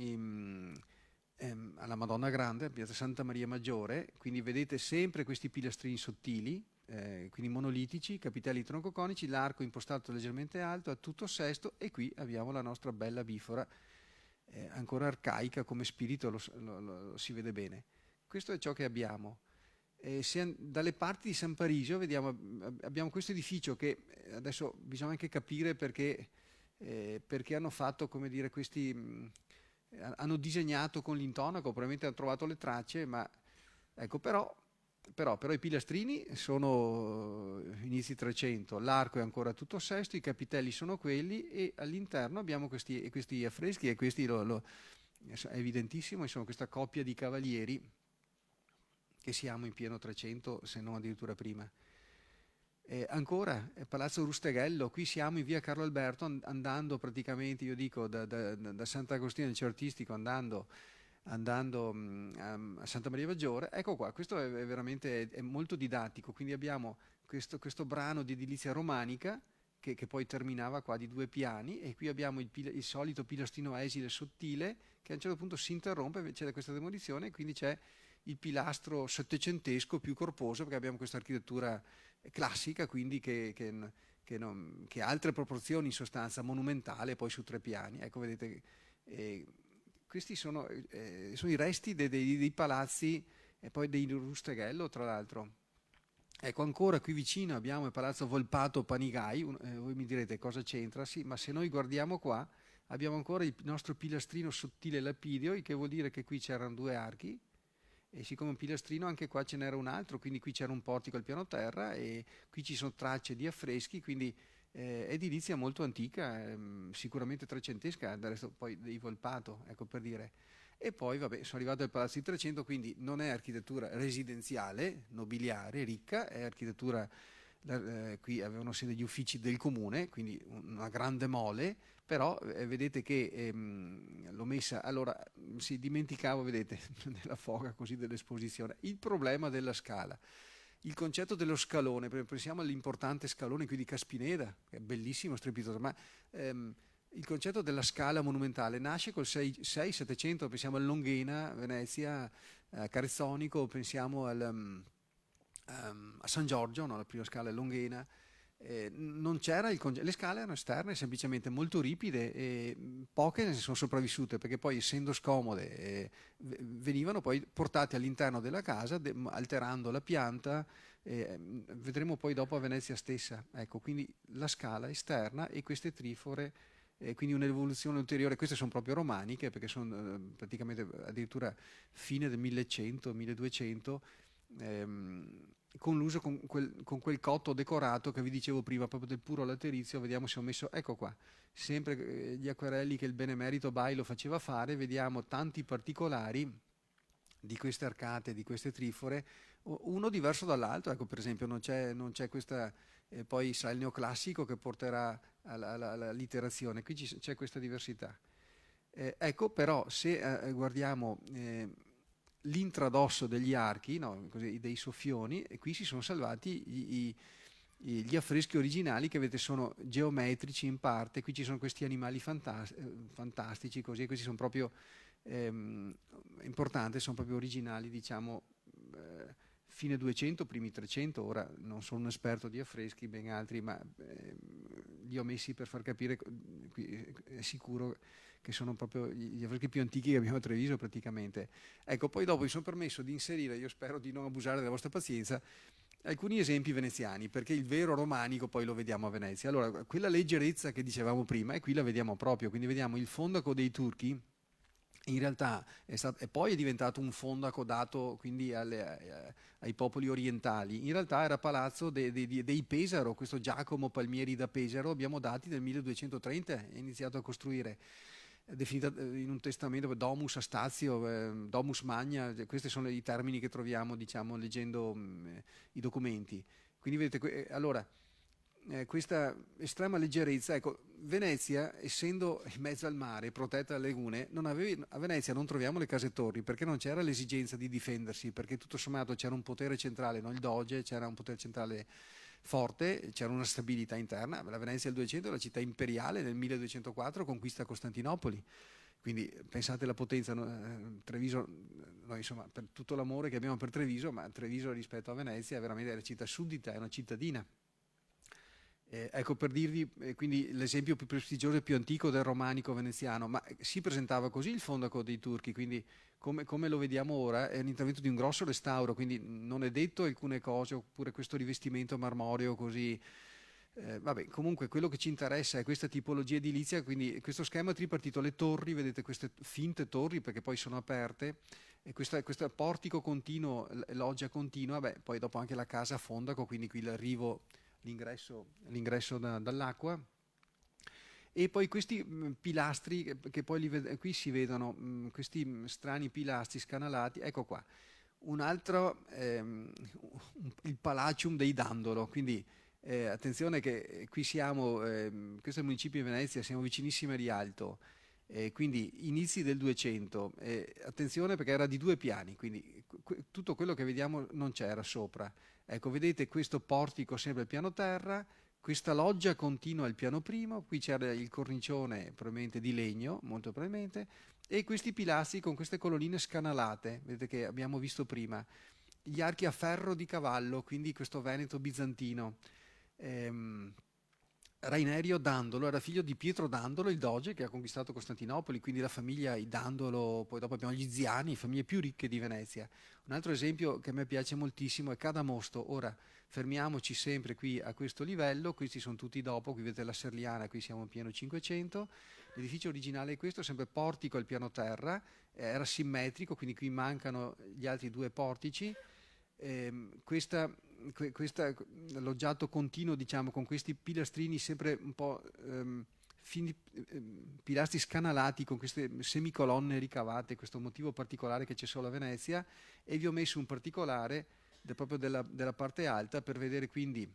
alla Madonna Grande, piazza Santa Maria Maggiore, quindi vedete sempre questi pilastrini sottili, quindi monolitici, capitelli troncoconici, l'arco impostato leggermente alto, a tutto sesto, e qui abbiamo la nostra bella bifora, ancora arcaica come spirito, lo si vede bene. Questo è ciò che abbiamo. Dalle parti di San Parisio abbiamo questo edificio che adesso bisogna anche capire perché hanno fatto, come dire, questi hanno disegnato con l'intonaco, probabilmente hanno trovato le tracce, ma ecco, però i pilastrini sono inizi 300, l'arco è ancora tutto sesto, i capitelli sono quelli e all'interno abbiamo questi affreschi, e questi è evidentissimo, sono questa coppia di cavalieri che siamo in pieno 300, se non addirittura prima. Ancora, Palazzo Rusteghello, qui siamo in via Carlo Alberto, andando praticamente, io dico, da Sant'Agostino del Certistico, andando a Santa Maria Maggiore. Ecco qua, questo è veramente è molto didattico, quindi abbiamo questo brano di edilizia romanica che poi terminava qua di 2 piani, e qui abbiamo il solito pilastrino esile sottile che a un certo punto si interrompe, c'è questa demolizione, e quindi c'è il pilastro settecentesco più corposo, perché abbiamo questa architettura classica, quindi che ha altre proporzioni, in sostanza monumentale, poi su 3 piani. Ecco, vedete, questi sono i resti dei palazzi, e poi dei Rusteghello, tra l'altro. Ecco, ancora qui vicino abbiamo il Palazzo Volpato Panigai. Voi mi direte cosa c'entra? Sì, ma se noi guardiamo qua abbiamo ancora il nostro pilastrino sottile lapidio, il che vuol dire che qui c'erano 2 archi, e siccome un pilastrino anche qua ce n'era un altro, quindi qui c'era un portico al piano terra, e qui ci sono tracce di affreschi, quindi edilizia molto antica, sicuramente trecentesca, adesso poi dei Volpato, ecco, per dire. E poi vabbè, sono arrivato al Palazzo di 300, quindi non è architettura residenziale, nobiliare, ricca, è architettura, qui avevano sede gli uffici del comune, quindi una grande mole, però vedete che l'ho messa, allora si dimenticavo, vedete, nella foga così dell'esposizione, il problema della scala. Il concetto dello scalone, pensiamo all'importante scalone qui di Caspineda, che è bellissimo, strepitoso, ma il concetto della scala monumentale nasce col 6-700, pensiamo a Longhena, Venezia, Carezzonico, pensiamo a San Giorgio, no? La prima scala è Longhena. Non c'era le scale erano esterne, semplicemente molto ripide, e poche ne sono sopravvissute, perché poi, essendo scomode, venivano poi portate all'interno della casa, alterando la pianta. Vedremo poi dopo a Venezia stessa, ecco, quindi la scala esterna e queste trifore, quindi un'evoluzione ulteriore. Queste sono proprio romaniche, perché sono praticamente addirittura fine del 1100-1200, con l'uso con quel cotto decorato che vi dicevo prima, proprio del puro laterizio. Vediamo se ho messo, ecco qua, sempre gli acquerelli che il benemerito Bailo faceva fare. Vediamo tanti particolari di queste arcate, di queste trifore, uno diverso dall'altro. Ecco, per esempio non c'è questa, poi sarà il neoclassico che porterà alla literazione, qui c'è questa diversità. Ecco, però se guardiamo l'intradosso degli archi, no, così, dei soffioni, e qui si sono salvati gli affreschi originali, che vedete sono geometrici in parte. Qui ci sono questi animali fantastici, così, e questi sono proprio importanti, sono proprio originali, diciamo, fine 200, primi 300. Ora non sono un esperto di affreschi, ben altri, ma li ho messi per far capire, è sicuro che sono proprio gli affreschi più antichi che abbiamo a Treviso praticamente. Ecco, poi dopo mi sono permesso di inserire, io spero di non abusare della vostra pazienza, alcuni esempi veneziani, perché il vero romanico poi lo vediamo a Venezia. Allora, quella leggerezza che dicevamo prima, e qui la vediamo proprio, quindi vediamo il fondaco dei turchi. In realtà poi è diventato un fondaco dato quindi ai popoli orientali. In realtà era palazzo dei Pesaro, questo Giacomo Palmieri da Pesaro, abbiamo dati del 1230, è iniziato a costruire, definita in un testamento Domus Astazio, Domus Magna. Questi sono i termini che troviamo, diciamo, leggendo i documenti. Quindi vedete, allora, questa estrema leggerezza, ecco, Venezia, essendo in mezzo al mare, protetta dalle lagune, a Venezia non troviamo le case torri, perché non c'era l'esigenza di difendersi, perché tutto sommato c'era un potere centrale, no? Il Doge, c'era un potere centrale forte, c'era una stabilità interna. La Venezia del 200 è la città imperiale, nel 1204 conquista Costantinopoli. Quindi pensate alla potenza, no? Treviso, noi insomma, per tutto l'amore che abbiamo per Treviso, ma Treviso rispetto a Venezia è veramente la città suddita, è una cittadina. Ecco, per dirvi, quindi l'esempio più prestigioso e più antico del romanico veneziano, ma si presentava così il fondaco dei turchi, quindi come lo vediamo ora è un intervento di un grosso restauro, quindi non è detto alcune cose, oppure questo rivestimento marmoreo così Vabbè, comunque quello che ci interessa è questa tipologia edilizia, quindi questo schema tripartito, le torri, vedete queste finte torri perché poi sono aperte, e questo portico continuo, loggia continua, beh, poi dopo anche la casa a fondaco, quindi qui l'arrivo, l'ingresso dall'acqua. E poi questi pilastri che poi qui si vedono, questi strani pilastri scanalati, ecco qua. Un altro, il Palacium dei Dandolo, quindi attenzione che qui siamo, questo è il municipio di Venezia, siamo vicinissimi a Rialto, quindi inizi del 200, attenzione perché era di 2 piani, quindi tutto quello che vediamo non c'era sopra. Ecco, vedete questo portico sempre al piano terra, questa loggia continua al piano primo, qui c'era il cornicione probabilmente di legno, molto probabilmente, e questi pilastri con queste colonnine scanalate, vedete che abbiamo visto prima, gli archi a ferro di cavallo, quindi questo Veneto bizantino. Rainerio Dandolo era figlio di Pietro Dandolo, il doge che ha conquistato Costantinopoli, quindi la famiglia i Dandolo, poi dopo abbiamo gli Ziani, famiglie più ricche di Venezia. Un altro esempio che a me piace moltissimo è Cadamosto. Ora fermiamoci sempre qui a questo livello, questi sono tutti dopo, qui vedete la Serliana, qui siamo in pieno 500. L'edificio originale è questo, sempre portico al piano terra, era simmetrico, quindi qui mancano gli altri 2 portici. Questa loggiato continuo, diciamo, con questi pilastrini sempre un po' pilastri scanalati con queste semicolonne ricavate, questo motivo particolare che c'è solo a Venezia, e vi ho messo un particolare proprio della parte alta per vedere, quindi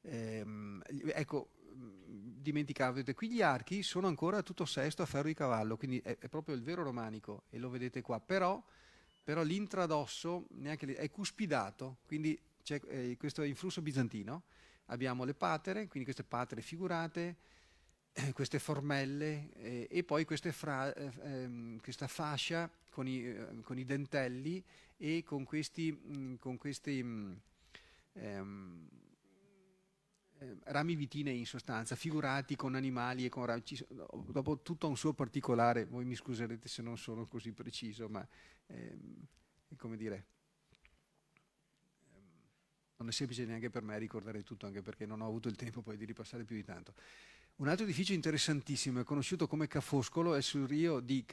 ecco, dimenticavo, vedete, qui gli archi sono ancora a tutto sesto a ferro di cavallo, quindi è proprio il vero romanico e lo vedete qua, però l'intradosso è cuspidato, quindi c'è questo influsso bizantino. Abbiamo le patere, quindi queste patere figurate, queste formelle e poi questa fascia con i dentelli e con questi rami vitinei in sostanza, figurati con animali e con rami. Dopo tutto un suo particolare, voi mi scuserete se non sono così preciso, ma come dire, non è semplice neanche per me ricordare tutto, anche perché non ho avuto il tempo poi di ripassare più di tanto. Un altro edificio interessantissimo, è conosciuto come Ca' Foscolo, è sul Rio di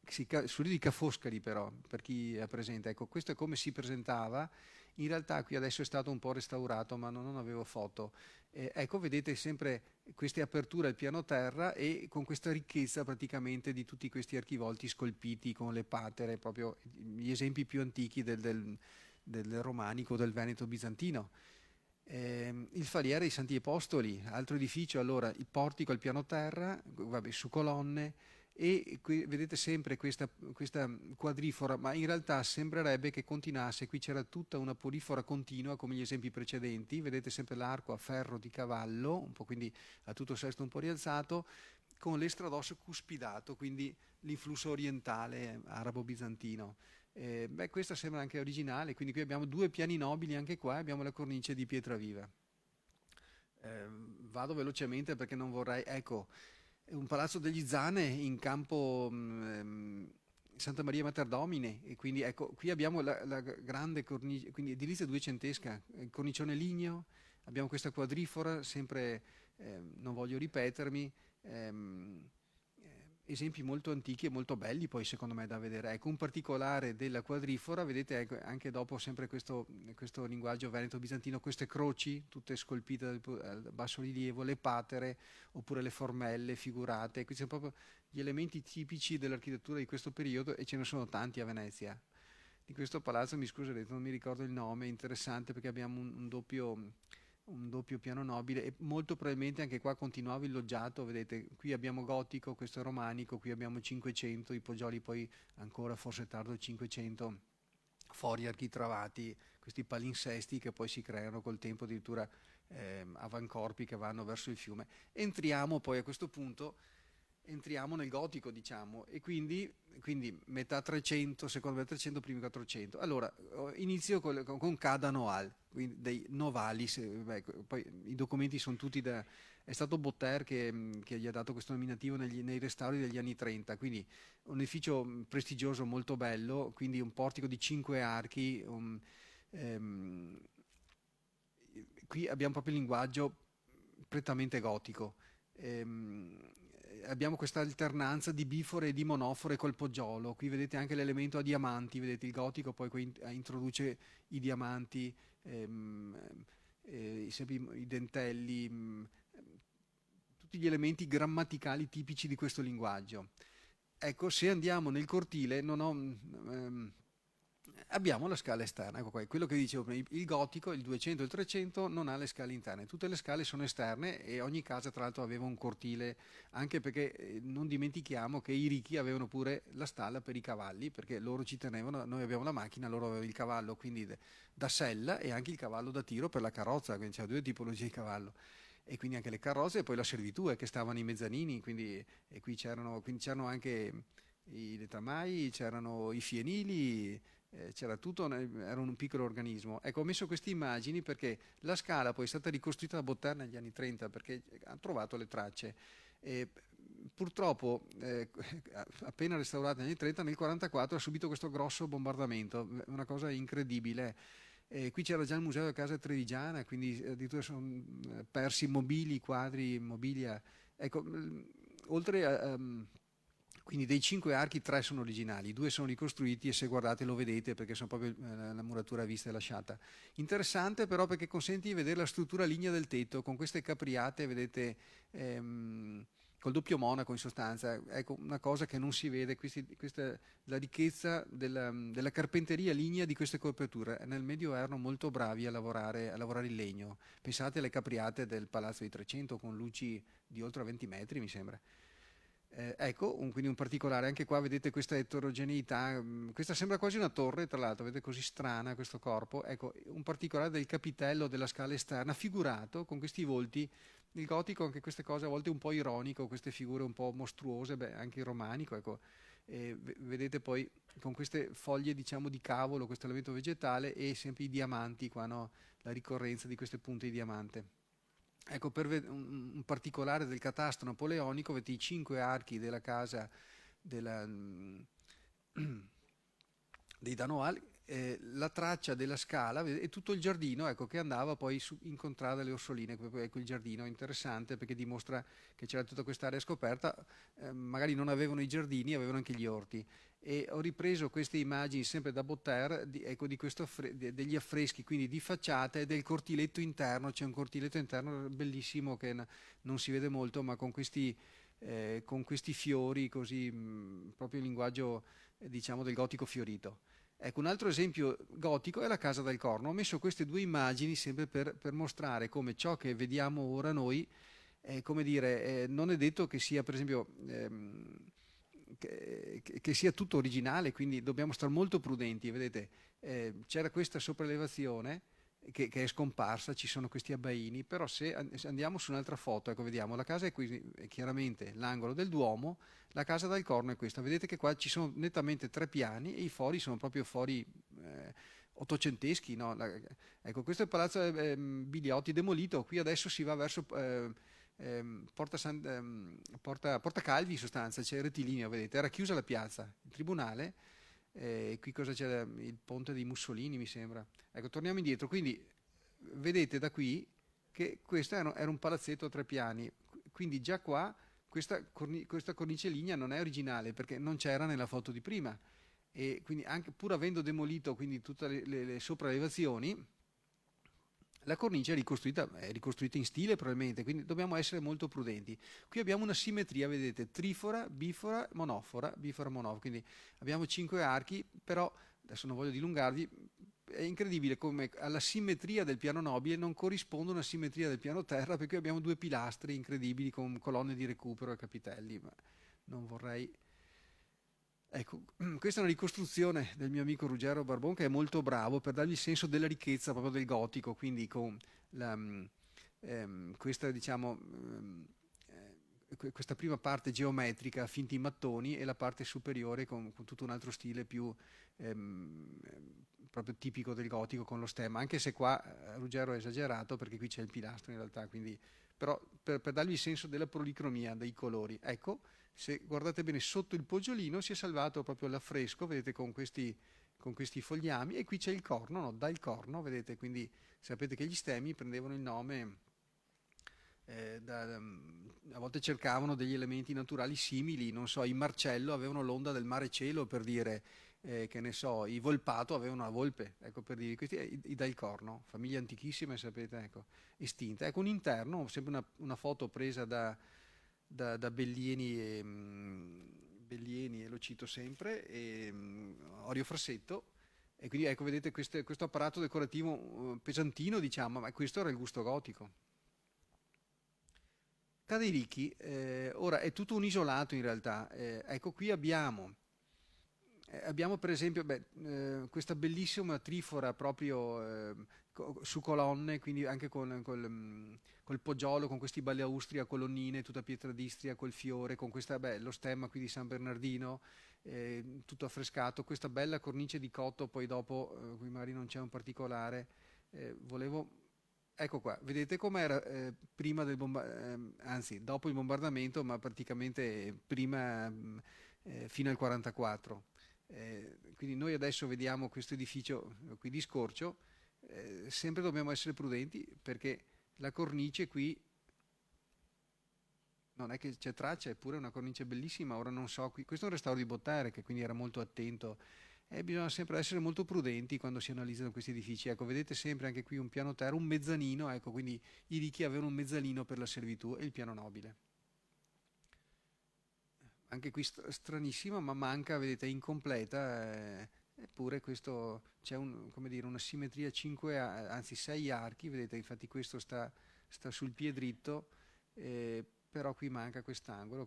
sul Rio di Ca' Foscari, però, per chi è presente. Ecco, questo è come si presentava. In realtà qui adesso è stato un po' restaurato, ma non avevo foto. Ecco, vedete sempre queste aperture al piano terra e con questa ricchezza praticamente di tutti questi archivolti scolpiti con le patere, proprio gli esempi più antichi del romanico, del Veneto bizantino. Il Faliere dei Santi Apostoli, altro edificio, allora il portico al piano terra, vabbè, su colonne, e qui vedete sempre questa quadrifora, ma in realtà sembrerebbe che continuasse, qui c'era tutta una polifora continua come gli esempi precedenti, vedete sempre l'arco a ferro di cavallo, un po' quindi a tutto sesto un po' rialzato, con l'estradosso cuspidato, quindi l'influsso orientale arabo-bizantino. Questa sembra anche originale, quindi qui abbiamo 2 piani nobili anche qua, abbiamo la cornice di pietra viva. Vado velocemente perché non vorrei, ecco, un palazzo degli Zane in campo Santa Maria Mater Domine, e quindi ecco, qui abbiamo la grande cornice, quindi edilizia duecentesca, cornicione ligneo, abbiamo questa quadrifora, sempre, non voglio ripetermi, esempi molto antichi e molto belli poi secondo me da vedere. Ecco, un particolare della quadrifora, vedete, ecco, anche dopo sempre questo linguaggio veneto-bizantino, queste croci tutte scolpite al basso rilievo, le patere oppure le formelle figurate, qui sono proprio gli elementi tipici dell'architettura di questo periodo e ce ne sono tanti a Venezia. Di questo palazzo, mi scuserete, non mi ricordo il nome, è interessante perché abbiamo un doppio piano nobile e molto probabilmente anche qua continuava il loggiato, vedete, qui abbiamo gotico, questo è romanico, qui abbiamo 500, i poggioli poi ancora forse tardo 500, fori architravati, questi palinsesti che poi si creano col tempo, addirittura avancorpi che vanno verso il fiume. Entriamo poi a questo punto, entriamo nel gotico, diciamo, e quindi metà 300, secondo me 300, primi 400. Allora, inizio con Cada Noal, quindi dei Novali, poi i documenti sono tutti è stato Botter che gli ha dato questo nominativo nei restauri degli anni 30, quindi un edificio prestigioso, molto bello, quindi un portico di 5 archi, qui abbiamo proprio il linguaggio prettamente gotico. Abbiamo questa alternanza di bifore e di monofore col poggiolo. Qui vedete anche l'elemento a diamanti, vedete il gotico poi qui introduce i diamanti, i dentelli, tutti gli elementi grammaticali tipici di questo linguaggio. Ecco, se andiamo nel cortile abbiamo la scala esterna, ecco qua, quello che dicevo prima, il gotico, il 200 e il 300 non ha le scale interne, tutte le scale sono esterne e ogni casa tra l'altro aveva un cortile, anche perché non dimentichiamo che i ricchi avevano pure la stalla per i cavalli, perché loro ci tenevano, noi abbiamo la macchina, loro avevano il cavallo quindi da sella e anche il cavallo da tiro per la carrozza, quindi c'erano due tipologie di cavallo. E quindi anche le carrozze e poi la servitù che stavano i mezzanini, quindi, e qui c'erano anche i letramai, c'erano i fienili, c'era tutto, era un piccolo organismo. Ecco, ho messo queste immagini perché la scala poi è stata ricostruita da Botter negli anni 30 perché hanno trovato le tracce. Purtroppo, appena restaurata negli anni 30, nel 1944 ha subito questo grosso bombardamento, una cosa incredibile. Qui c'era già il museo della casa trevigiana, quindi addirittura sono persi mobili, quadri, mobilia. Ecco, oltre a, quindi dei 5 archi 3 sono originali, 2 sono ricostruiti e se guardate lo vedete perché sono proprio la muratura vista e lasciata. Interessante però perché consente di vedere la struttura lignea del tetto con queste capriate, vedete, col doppio monaco in sostanza. Ecco, una cosa che non si vede, questa la ricchezza della carpenteria lignea di queste coperture. Nel Medioevo erano molto bravi a lavorare il legno. Pensate alle capriate del Palazzo di Trecento con luci di oltre 20 metri, mi sembra. Ecco, quindi un particolare, anche qua vedete questa eterogeneità, questa sembra quasi una torre, tra l'altro, vedete così strana questo corpo, ecco, un particolare del capitello della scala esterna, figurato con questi volti, il gotico anche queste cose a volte un po' ironico, queste figure un po' mostruose, beh, anche il romanico, ecco, vedete poi con queste foglie diciamo di cavolo, questo elemento vegetale e sempre i diamanti qua, no? La ricorrenza di queste punte di diamante. Ecco, per un particolare del catasto napoleonico, vedete i 5 archi della casa dei Danois, la traccia della scala e tutto il giardino, ecco, che andava poi in contrada alle Orsoline. Ecco, il giardino è interessante perché dimostra che c'era tutta quest'area scoperta, magari non avevano i giardini, avevano anche gli orti. E ho ripreso queste immagini sempre da Botter, ecco, degli affreschi, quindi di facciata e del cortiletto interno. C'è un cortiletto interno bellissimo che non si vede molto, ma con questi fiori, così proprio il linguaggio diciamo del gotico fiorito. Ecco, un altro esempio gotico è la Casa del Corno. Ho messo queste due immagini sempre per mostrare come ciò che vediamo ora noi, come dire, non è detto che sia, per esempio, che sia tutto originale, quindi dobbiamo stare molto prudenti. Vedete, c'era questa sopraelevazione che è scomparsa, ci sono questi abbaini, però se andiamo su un'altra foto, ecco, vediamo la casa è qui, è chiaramente l'angolo del Duomo, la Casa del Corno è questa, vedete che qua ci sono nettamente 3 piani e i fori sono proprio fori ottocenteschi, no? Ecco, questo è il palazzo Biliotti demolito, qui adesso si va verso Porta Calvi in sostanza, c'è il rettilineo, vedete, era chiusa la piazza, il tribunale. Qui cosa c'è? Il ponte di Mussolini mi sembra. Ecco, torniamo indietro, quindi vedete da qui che questo era un palazzetto a 3 piani, quindi già qua questa cornice lignea non è originale perché non c'era nella foto di prima e quindi anche pur avendo demolito quindi tutte le sopraelevazioni, la cornice è ricostruita in stile probabilmente, quindi dobbiamo essere molto prudenti. Qui abbiamo una simmetria, vedete, trifora, bifora, monofora, quindi abbiamo 5 archi, però adesso non voglio dilungarvi, è incredibile come alla simmetria del piano nobile non corrisponde una simmetria del piano terra, perché abbiamo 2 pilastri incredibili con colonne di recupero e capitelli, ma non vorrei... Ecco, questa è una ricostruzione del mio amico Ruggero Barbon che è molto bravo per dargli il senso della ricchezza proprio del gotico, quindi con questa, diciamo, questa prima parte geometrica finti in mattoni e la parte superiore con tutto un altro stile più proprio tipico del gotico con lo stemma, anche se qua Ruggero è esagerato perché qui c'è il pilastro in realtà, quindi, però per dargli il senso della policromia, dei colori. Ecco, se guardate bene sotto il poggiolino si è salvato proprio l'affresco, vedete con questi con questi fogliami, e qui c'è il corno, no? Dal corno, vedete, quindi sapete che gli stemmi prendevano il nome, a volte cercavano degli elementi naturali simili, non so, i Marcello avevano l'onda del mare cielo, per dire, che ne so, i Volpato avevano la volpe, ecco, per dire, questi i Dal Corno, famiglie antichissime, sapete, ecco, estinta. Ecco un interno, sempre una foto presa da Bellieni, Bellieni, e lo cito sempre, e Orio Frassetto. E quindi ecco, vedete questo apparato decorativo pesantino, diciamo, ma questo era il gusto gotico. Ca dei Ricchi, ora è tutto un isolato in realtà. Ecco, qui abbiamo per esempio questa bellissima trifora proprio su colonne, quindi anche col poggiolo, con questi balaustri a colonnine, tutta pietra d'Istria, col fiore, con lo stemma qui di San Bernardino, tutto affrescato, questa bella cornice di cotto, poi dopo, qui magari non c'è un particolare, volevo... Ecco qua, vedete com'era prima anzi dopo il bombardamento, ma praticamente prima, fino al 44. Quindi noi adesso vediamo questo edificio qui di scorcio, sempre dobbiamo essere prudenti perché la cornice qui non è che c'è traccia, eppure è una cornice bellissima. Ora non so, questo è un restauro di Bottare che quindi era molto attento. Bisogna sempre essere molto prudenti quando si analizzano questi edifici. Ecco, vedete sempre anche qui un piano terra, un mezzanino, ecco, quindi i ricchi avevano un mezzanino per la servitù e il piano nobile. Anche qui stranissima, ma manca, vedete, è incompleta, eppure questo c'è come dire, una simmetria, 5, anzi 6 archi, vedete, infatti questo sta sul pied dritto, però qui manca quest'angolo,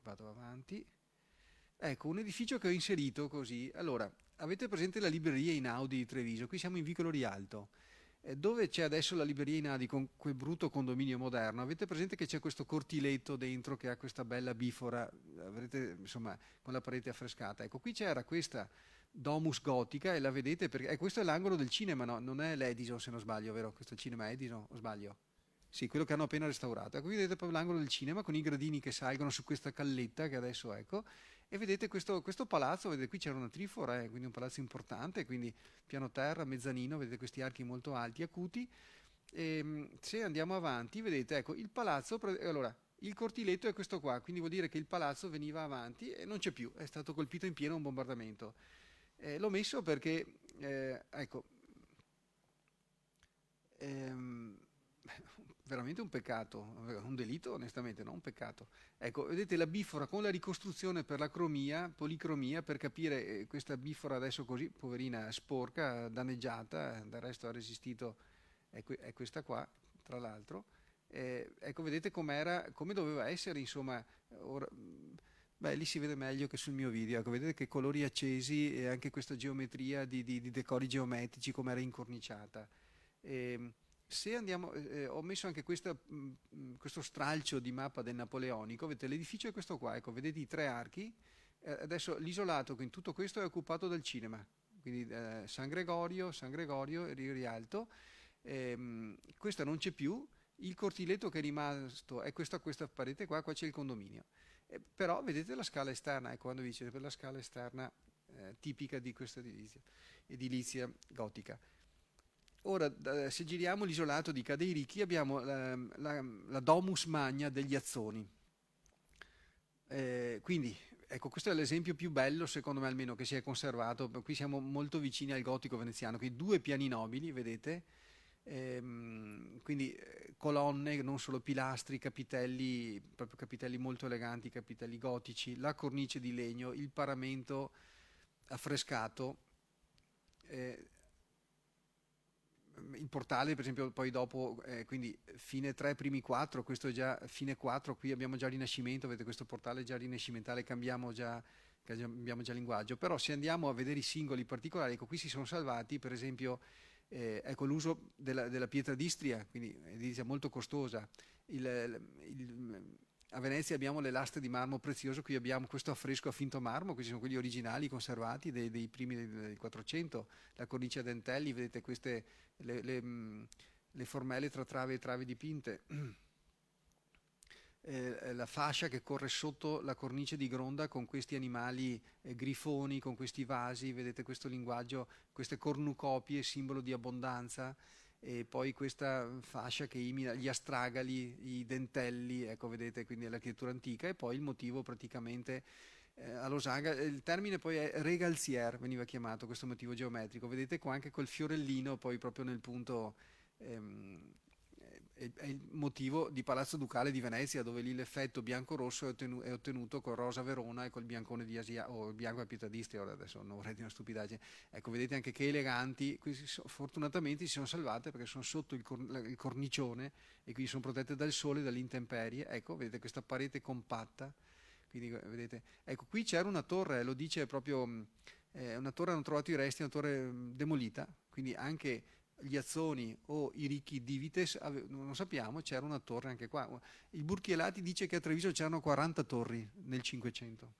vado avanti. Ecco, un edificio che ho inserito così. Allora, avete presente la libreria Einaudi di Treviso? Qui siamo in Vicolo Rialto. Dove c'è adesso la libreria Einaudi con quel brutto condominio moderno, avete presente che c'è questo cortiletto dentro che ha questa bella bifora, avrete, insomma, con la parete affrescata? Ecco, qui c'era questa domus gotica e la vedete perché questo è l'angolo del cinema, no? Non è l'Edison, se non sbaglio, vero? Questo è il cinema Edison, o sbaglio? Sì, quello che hanno appena restaurato. Ecco, qui vedete proprio l'angolo del cinema con i gradini che salgono su questa calletta che adesso ecco. E vedete questo palazzo, vedete qui c'era una trifora, quindi un palazzo importante, quindi piano terra, mezzanino, vedete questi archi molto alti, acuti. Se andiamo avanti, vedete, ecco, il palazzo, allora, il cortiletto è questo qua, quindi vuol dire che il palazzo veniva avanti e non c'è più, è stato colpito in pieno da un bombardamento. L'ho messo perché, ecco, veramente un peccato, un delitto onestamente, no? Un peccato. Ecco, vedete la bifora con la ricostruzione per la cromia, policromia, per capire questa bifora adesso così, poverina, sporca, danneggiata, del resto ha resistito, è questa qua, tra l'altro. Ecco, vedete com'era, come doveva essere, insomma, ora, beh, lì si vede meglio che sul mio video, ecco, vedete che colori accesi e anche questa geometria di decori geometrici, come era incorniciata. Se andiamo, ho messo anche questo stralcio di mappa del Napoleonico, vedete l'edificio è questo qua, ecco, vedete i 3 archi, adesso l'isolato in tutto questo è occupato dal cinema, quindi San Gregorio e Rialto, questa non c'è più, il cortiletto che è rimasto è questa parete qua c'è il condominio, però vedete la scala esterna, ecco, quando vi dice per la scala esterna tipica di questa edilizia gotica. Ora, se giriamo l'isolato di Ca' dei Ricchi, abbiamo la Domus Magna degli Azzoni. Quindi, ecco, questo è l'esempio più bello, secondo me almeno, che si è conservato. Qui siamo molto vicini al gotico veneziano, qui 2 piani nobili, vedete? Quindi colonne, non solo pilastri, capitelli, proprio capitelli molto eleganti, capitelli gotici, la cornice di legno, il paramento affrescato. Il portale per esempio poi dopo, quindi fine 3 primi 4, questo è già fine 4, qui abbiamo già Rinascimento, vedete questo portale già rinascimentale, cambiamo già linguaggio, però se andiamo a vedere i singoli particolari, ecco qui si sono salvati per esempio ecco l'uso della pietra d'Istria, quindi edilizia molto costosa, a Venezia abbiamo le lastre di marmo prezioso, qui abbiamo questo affresco a finto marmo, questi sono quelli originali conservati dei primi del 400, la cornice a dentelli, vedete queste le formelle tra trave e trave dipinte. la fascia che corre sotto la cornice di Gronda con questi animali grifoni, con questi vasi, vedete questo linguaggio, queste cornucopie, simbolo di abbondanza, e poi questa fascia che imita gli astragali, i dentelli, ecco vedete quindi l'architettura antica, e poi il motivo praticamente a Losaga, il termine poi è regalzière, veniva chiamato questo motivo geometrico, vedete qua anche col fiorellino poi proprio nel punto, è il motivo di Palazzo Ducale di Venezia, dove lì l'effetto bianco-rosso è ottenuto col rosa Verona e col biancone di Asia, o il bianco a Pietradisti, ora adesso non vorrei dire una stupidaggine. Ecco, vedete anche che eleganti, fortunatamente si sono salvate perché sono sotto il cornicione e quindi sono protette dal sole e dalle intemperie. Ecco, vedete questa parete compatta. Quindi, vedete, ecco, qui c'era una torre, lo dice proprio, una torre, hanno trovato i resti, una torre demolita, quindi anche gli Azzoni o i ricchi di Vites, non lo sappiamo, c'era una torre anche qua. Il Burchielati dice che a Treviso c'erano 40 torri nel 500.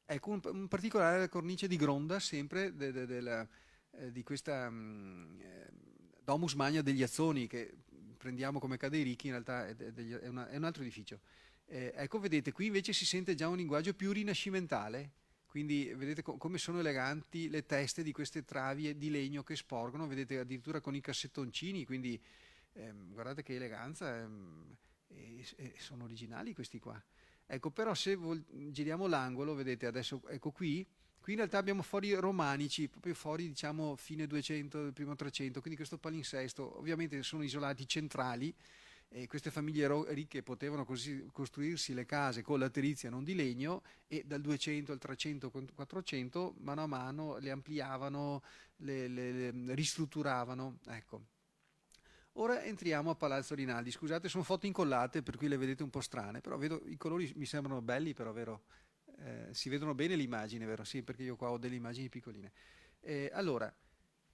Ecco, un particolare la cornice di Gronda, sempre di questa Domus Magna degli Azzoni, che prendiamo come Ca' dei Ricchi, in realtà è un altro edificio. Ecco, vedete, qui invece si sente già un linguaggio più rinascimentale, quindi vedete come sono eleganti le teste di queste travi di legno che sporgono, vedete addirittura con i cassettoncini, quindi guardate che eleganza, sono originali questi qua. Ecco, però se giriamo l'angolo, vedete adesso, ecco qui in realtà abbiamo fori romanici, proprio fori diciamo fine 200, primo 300, quindi questo palinsesto, ovviamente sono isolati centrali, e queste famiglie ricche potevano così costruirsi le case con laterizia non di legno, e dal 200 al 300, 400 mano a mano le ampliavano, le ristrutturavano, ecco. Ora entriamo a Palazzo Rinaldi. Scusate, sono foto incollate per cui le vedete un po' strane, però vedo i colori mi sembrano belli, però vero? Si vedono bene le immagini, vero? Sì, perché io qua ho delle immagini piccoline. Allora,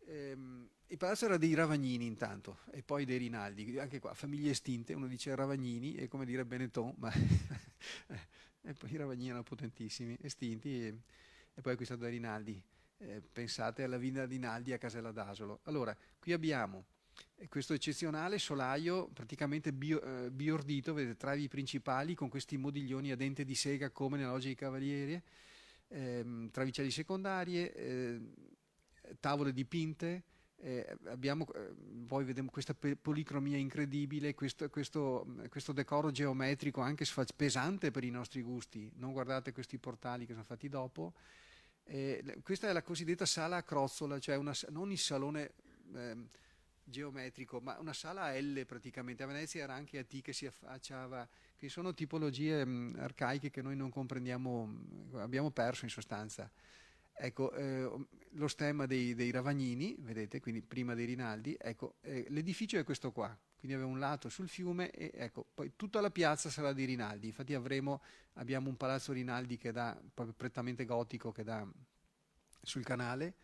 il palazzo era dei Ravagnini intanto, e poi dei Rinaldi, anche qua famiglie estinte, uno dice Ravagnini, è come dire Benetton, ma e poi i Ravagnini erano potentissimi, estinti, e poi acquistato dai Rinaldi. Pensate alla villa Rinaldi a Casella d'Asolo. Allora, qui abbiamo questo eccezionale solaio praticamente biordito, vedete, travi principali con questi modiglioni a dente di sega come nella loggia di Cavalieri, travicelli secondarie, tavole dipinte, abbiamo, poi vediamo questa policromia incredibile, questo decoro geometrico anche pesante per i nostri gusti. Non guardate questi portali che sono fatti dopo. Questa è la cosiddetta sala a crozzola, cioè non il salone geometrico, ma una sala a L praticamente. A Venezia era anche a T che si affacciava, che sono tipologie arcaiche che noi non comprendiamo, abbiamo perso in sostanza. Ecco, lo stemma dei Ravagnini, vedete, quindi prima dei Rinaldi, ecco, l'edificio è questo qua, quindi aveva un lato sul fiume e ecco, poi tutta la piazza sarà dei Rinaldi, infatti abbiamo un palazzo Rinaldi che dà, proprio prettamente gotico, che dà sul canale,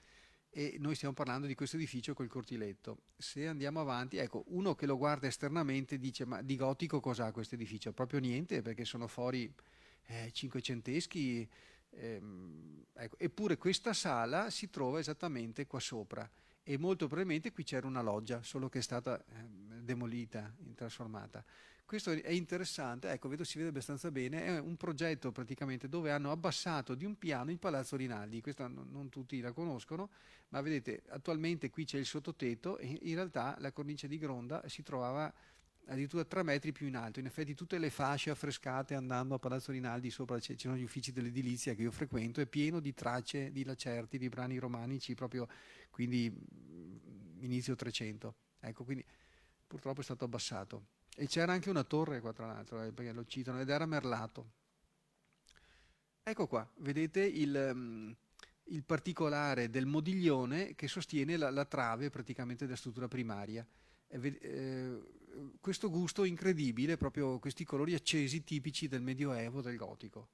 e noi stiamo parlando di questo edificio col cortiletto. Se andiamo avanti, ecco, uno che lo guarda esternamente dice: ma di gotico cos'ha questo edificio? Proprio niente, perché sono fori cinquecenteschi. Ecco. Eppure questa sala si trova esattamente qua sopra, e molto probabilmente qui c'era una loggia, solo che è stata demolita, trasformata. Questo è interessante, ecco, si vede abbastanza bene, è un progetto praticamente dove hanno abbassato di un piano il Palazzo Rinaldi. Questa non tutti la conoscono, ma vedete, attualmente qui c'è il sottotetto e in realtà la cornice di Gronda si trovava addirittura 3 metri più in alto. In effetti tutte le fasce affrescate andando a Palazzo Rinaldi, sopra c'erano gli uffici dell'edilizia che io frequento, è pieno di tracce di lacerti, di brani romanici, proprio quindi inizio 300. Ecco, quindi purtroppo è stato abbassato. E c'era anche una torre qua, tra l'altro, perché lo citano, ed era merlato. Ecco qua, vedete il particolare del modiglione che sostiene la trave praticamente della struttura primaria. Questo gusto incredibile, proprio questi colori accesi tipici del Medioevo, del Gotico.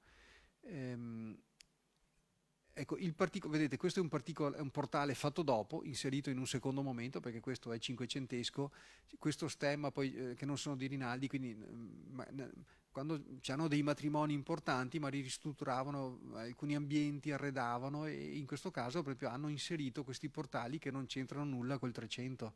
Ecco, vedete, questo è un portale fatto dopo, inserito in un secondo momento, perché questo è cinquecentesco, questo stemma poi che non sono di Rinaldi, quindi quando c'erano dei matrimoni importanti, ma ristrutturavano alcuni ambienti, arredavano, e in questo caso proprio hanno inserito questi portali che non c'entrano nulla col 300.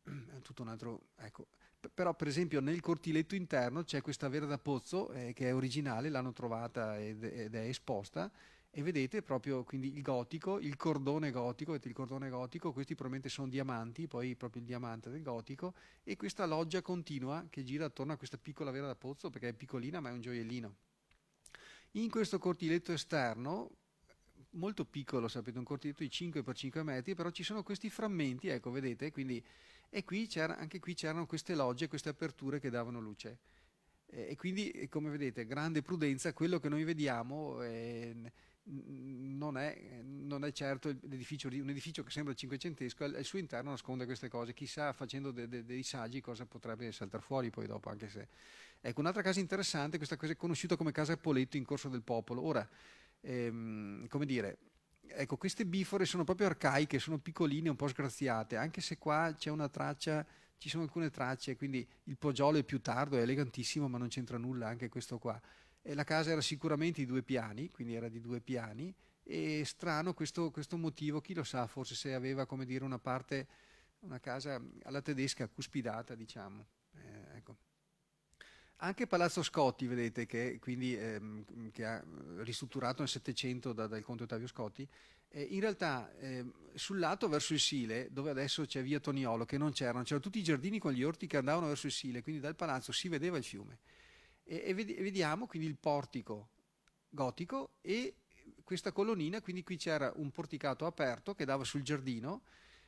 È tutto un altro, ecco. Però per esempio nel cortiletto interno c'è questa vera da pozzo che è originale, l'hanno trovata ed è esposta, e vedete proprio quindi il gotico, il cordone gotico, vedete il cordone gotico, questi probabilmente sono diamanti, poi proprio il diamante del gotico, e questa loggia continua che gira attorno a questa piccola vera da pozzo, perché è piccolina ma è un gioiellino. In questo cortiletto esterno, molto piccolo, sapete, un cortiletto di 5x5 metri, però ci sono questi frammenti, ecco, vedete, quindi, e qui anche qui c'erano queste logge, queste aperture che davano luce. E quindi, come vedete, grande prudenza, quello che noi vediamo non è certo l'edificio, un edificio che sembra cinquecentesco, al suo interno nasconde queste cose, chissà facendo dei saggi cosa potrebbe saltare fuori poi dopo, anche se... Ecco, un'altra casa interessante, questa cosa è conosciuta come Casa Poletto in Corso del Popolo. Ora, come dire, ecco, queste bifore sono proprio arcaiche, sono piccoline, un po' sgraziate, anche se qua c'è una traccia, ci sono alcune tracce, quindi il poggiolo è più tardo, è elegantissimo, ma non c'entra nulla anche questo qua. E la casa era sicuramente di 2 piani, quindi era di 2 piani, e strano questo motivo, chi lo sa, forse se aveva, come dire, una parte, una casa alla tedesca cuspidata, diciamo. Ecco. Anche Palazzo Scotti, vedete, che ha ristrutturato nel Settecento dal conte Ottavio Scotti, in realtà sul lato verso il Sile, dove adesso c'è via Toniolo, che non c'erano tutti i giardini con gli orti che andavano verso il Sile, quindi dal palazzo si vedeva il fiume. E vediamo quindi il portico gotico e questa colonnina, quindi qui c'era un porticato aperto che dava sul giardino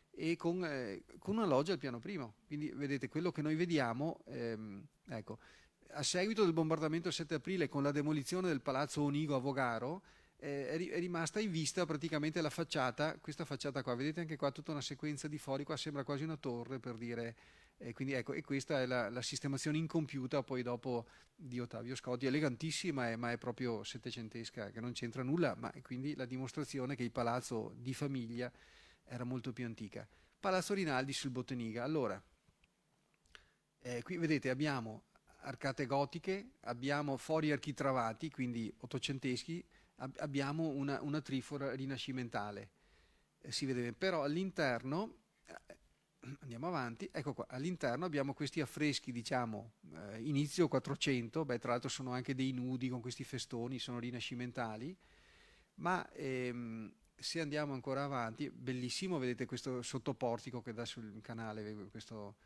e con una loggia al piano primo. Quindi vedete quello che noi vediamo, ecco. A seguito del bombardamento del 7 aprile, con la demolizione del palazzo Onigo a Vogaro, è rimasta in vista praticamente la facciata, questa facciata qua, vedete anche qua tutta una sequenza di fori, qua sembra quasi una torre per dire, quindi ecco, e questa è la sistemazione incompiuta poi dopo di Ottavio Scotti, elegantissima ma è proprio settecentesca, che non c'entra nulla, ma è quindi la dimostrazione che il palazzo di famiglia era molto più antica. Palazzo Rinaldi sul Botteniga, allora, qui vedete abbiamo arcate gotiche, abbiamo fori architravati, quindi ottocenteschi, abbiamo una trifora rinascimentale. Si vede bene, però all'interno, andiamo avanti, ecco qua, all'interno abbiamo questi affreschi, diciamo, inizio 400, beh, tra l'altro sono anche dei nudi con questi festoni, sono rinascimentali, ma se andiamo ancora avanti, bellissimo, vedete questo sottoportico che dà sul canale, questo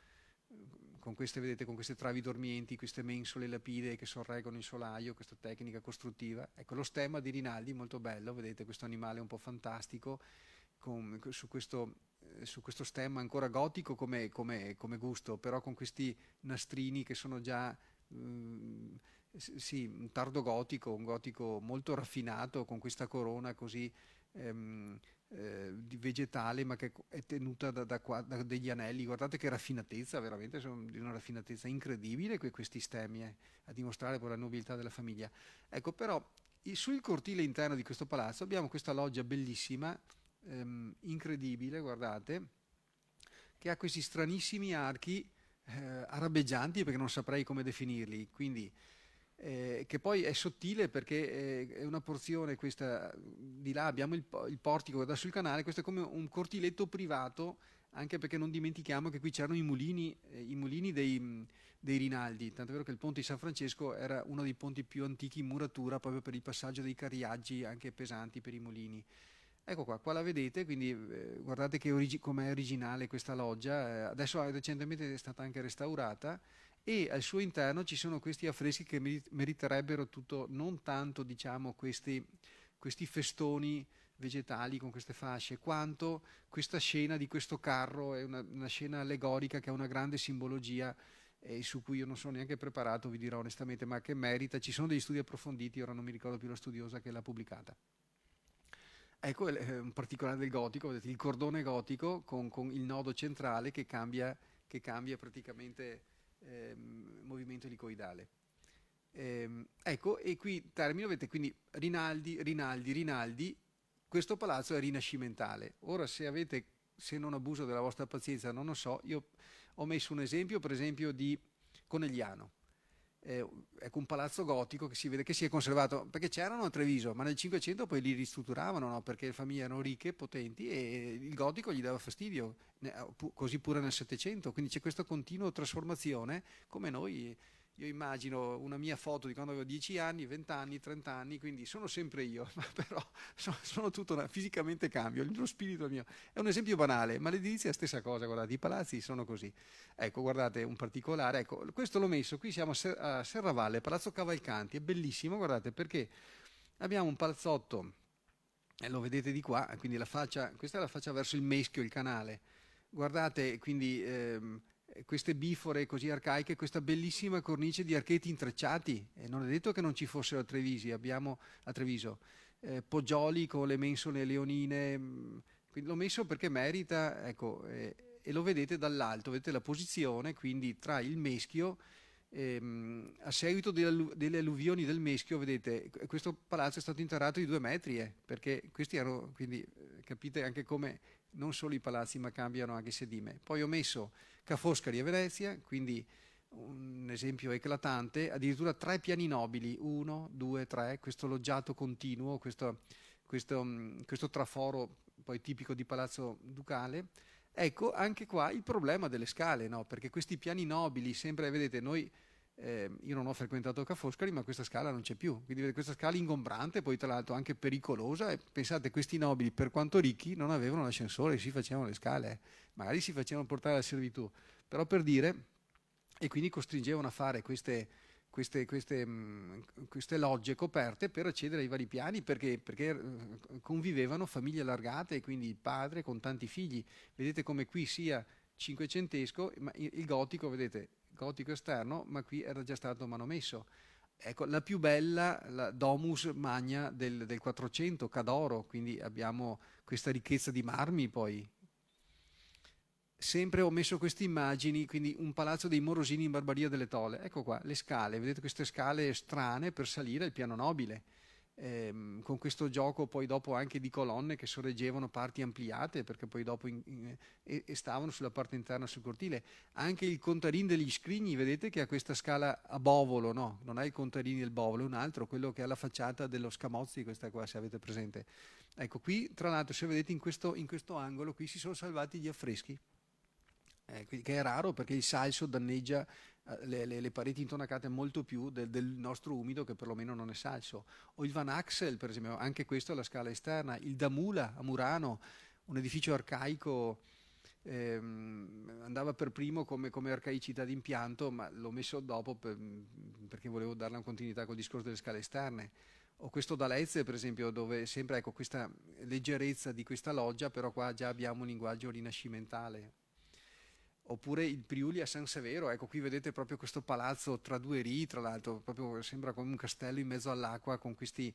con queste, vedete, con queste travi dormienti, queste mensole lapidee che sorreggono il solaio, questa tecnica costruttiva. Ecco, lo stemma di Rinaldi, molto bello, vedete questo animale un po' fantastico, su questo stemma ancora gotico come gusto, però con questi nastrini che sono già... sì, un tardo gotico, un gotico molto raffinato, con questa corona così di vegetale, ma che è tenuta da degli anelli. Guardate che raffinatezza, veramente sono di una raffinatezza incredibile questi stemmi, a dimostrare poi la nobiltà della famiglia. Ecco, però sul cortile interno di questo palazzo abbiamo questa loggia bellissima, incredibile, guardate, che ha questi stranissimi archi arabeggianti, perché non saprei come definirli, quindi che poi è sottile perché è una porzione questa, di là abbiamo il portico che dà sul canale, questo è come un cortiletto privato, anche perché non dimentichiamo che qui c'erano i mulini dei Rinaldi, tanto è vero che il ponte di San Francesco era uno dei ponti più antichi in muratura proprio per il passaggio dei carriaggi anche pesanti per i mulini. Ecco qua la vedete, quindi guardate che com'è originale questa loggia, adesso recentemente è stata anche restaurata, e al suo interno ci sono questi affreschi che meriterebbero tutto, non tanto diciamo questi festoni vegetali con queste fasce, quanto questa scena di questo carro, è una scena allegorica che ha una grande simbologia su cui io non sono neanche preparato, vi dirò onestamente, ma che merita, ci sono degli studi approfonditi, ora non mi ricordo più la studiosa che l'ha pubblicata. Ecco un particolare del gotico, vedete il cordone gotico con il nodo centrale che cambia praticamente movimento elicoidale. Ecco, e qui termino, vedete, quindi Rinaldi, questo palazzo è rinascimentale. Ora se non abuso della vostra pazienza, non lo so, io ho messo un esempio, per esempio, di Conegliano. ecco un palazzo gotico che si vede che si è conservato, perché c'erano a Treviso, ma nel 500 poi li ristrutturavano, no? Perché le famiglie erano ricche, potenti e il gotico gli dava fastidio, così pure nel 700, quindi c'è questa continua trasformazione, come noi. Io immagino una mia foto di quando avevo 10 anni, 20 anni, 30 anni, quindi sono sempre io, ma però sono tutto fisicamente cambio, lo spirito è mio. È un esempio banale, ma l'edilizia è la stessa cosa, guardate, i palazzi sono così. Ecco, guardate un particolare, ecco, questo l'ho messo, qui siamo a Serravalle, Palazzo Cavalcanti, è bellissimo, guardate, perché abbiamo un palazzotto, e lo vedete di qua, quindi la faccia, questa è la faccia verso il Meschio, il canale. Guardate, quindi queste bifore così arcaiche, questa bellissima cornice di archetti intrecciati. Non è detto che non ci fossero a Treviso, abbiamo a Treviso poggioli con le mensole leonine. Quindi l'ho messo perché merita, ecco, e lo vedete dall'alto, vedete la posizione, quindi tra il Meschio. A seguito delle alluvioni del Meschio, vedete, questo palazzo è stato interrato di 2 metri, perché questi erano, quindi capite anche come non solo i palazzi ma cambiano anche i sedime. Poi ho messo Ca' Foscari a Venezia, quindi un esempio eclatante, addirittura 3 piani nobili, 1, 2, 3, questo loggiato continuo, questo traforo poi tipico di Palazzo Ducale. Ecco, anche qua il problema delle scale, no? Perché questi piani nobili, sempre, vedete, noi, io non ho frequentato Ca' Foscari, ma questa scala non c'è più, quindi vedete questa scala ingombrante, poi tra l'altro anche pericolosa, e pensate, questi nobili, per quanto ricchi, non avevano l'ascensore, si facevano le scale, magari si facevano portare alla servitù, però per dire, e quindi costringevano a fare queste logge coperte per accedere ai vari piani perché convivevano famiglie allargate, quindi il padre con tanti figli. Vedete come qui sia cinquecentesco, ma il gotico, vedete, gotico esterno, ma qui era già stato manomesso. Ecco, la più bella, la Domus Magna del 400, Cadoro, quindi abbiamo questa ricchezza di marmi poi. Sempre ho messo queste immagini, quindi un palazzo dei Morosini in Barbaria delle Tole. Ecco qua, le scale, vedete queste scale strane per salire al piano nobile, con questo gioco poi dopo anche di colonne che sorreggevano parti ampliate, perché poi dopo e stavano sulla parte interna sul cortile. Anche il contarin degli Scrigni, vedete che ha questa scala a bovolo, no? Non è il contarin del bovolo, è un altro, quello che ha la facciata dello Scamozzi, questa qua, se avete presente. Ecco, qui tra l'altro, se vedete in questo angolo, qui si sono salvati gli affreschi. Che è raro perché il salso danneggia le pareti intonacate molto più del nostro umido, che perlomeno non è salso. O il Van Axel, per esempio, anche questo è la scala esterna. Il Damula a Murano, un edificio arcaico, andava per primo come arcaicità d'impianto, ma l'ho messo dopo perché volevo darle una continuità col discorso delle scale esterne. O questo Dalezze, per esempio, dove sempre, ecco, questa leggerezza di questa loggia, però qua già abbiamo un linguaggio rinascimentale. Oppure il Priuli a San Severo, ecco, qui vedete proprio questo palazzo tra 2 rii, tra l'altro, proprio sembra come un castello in mezzo all'acqua, con queste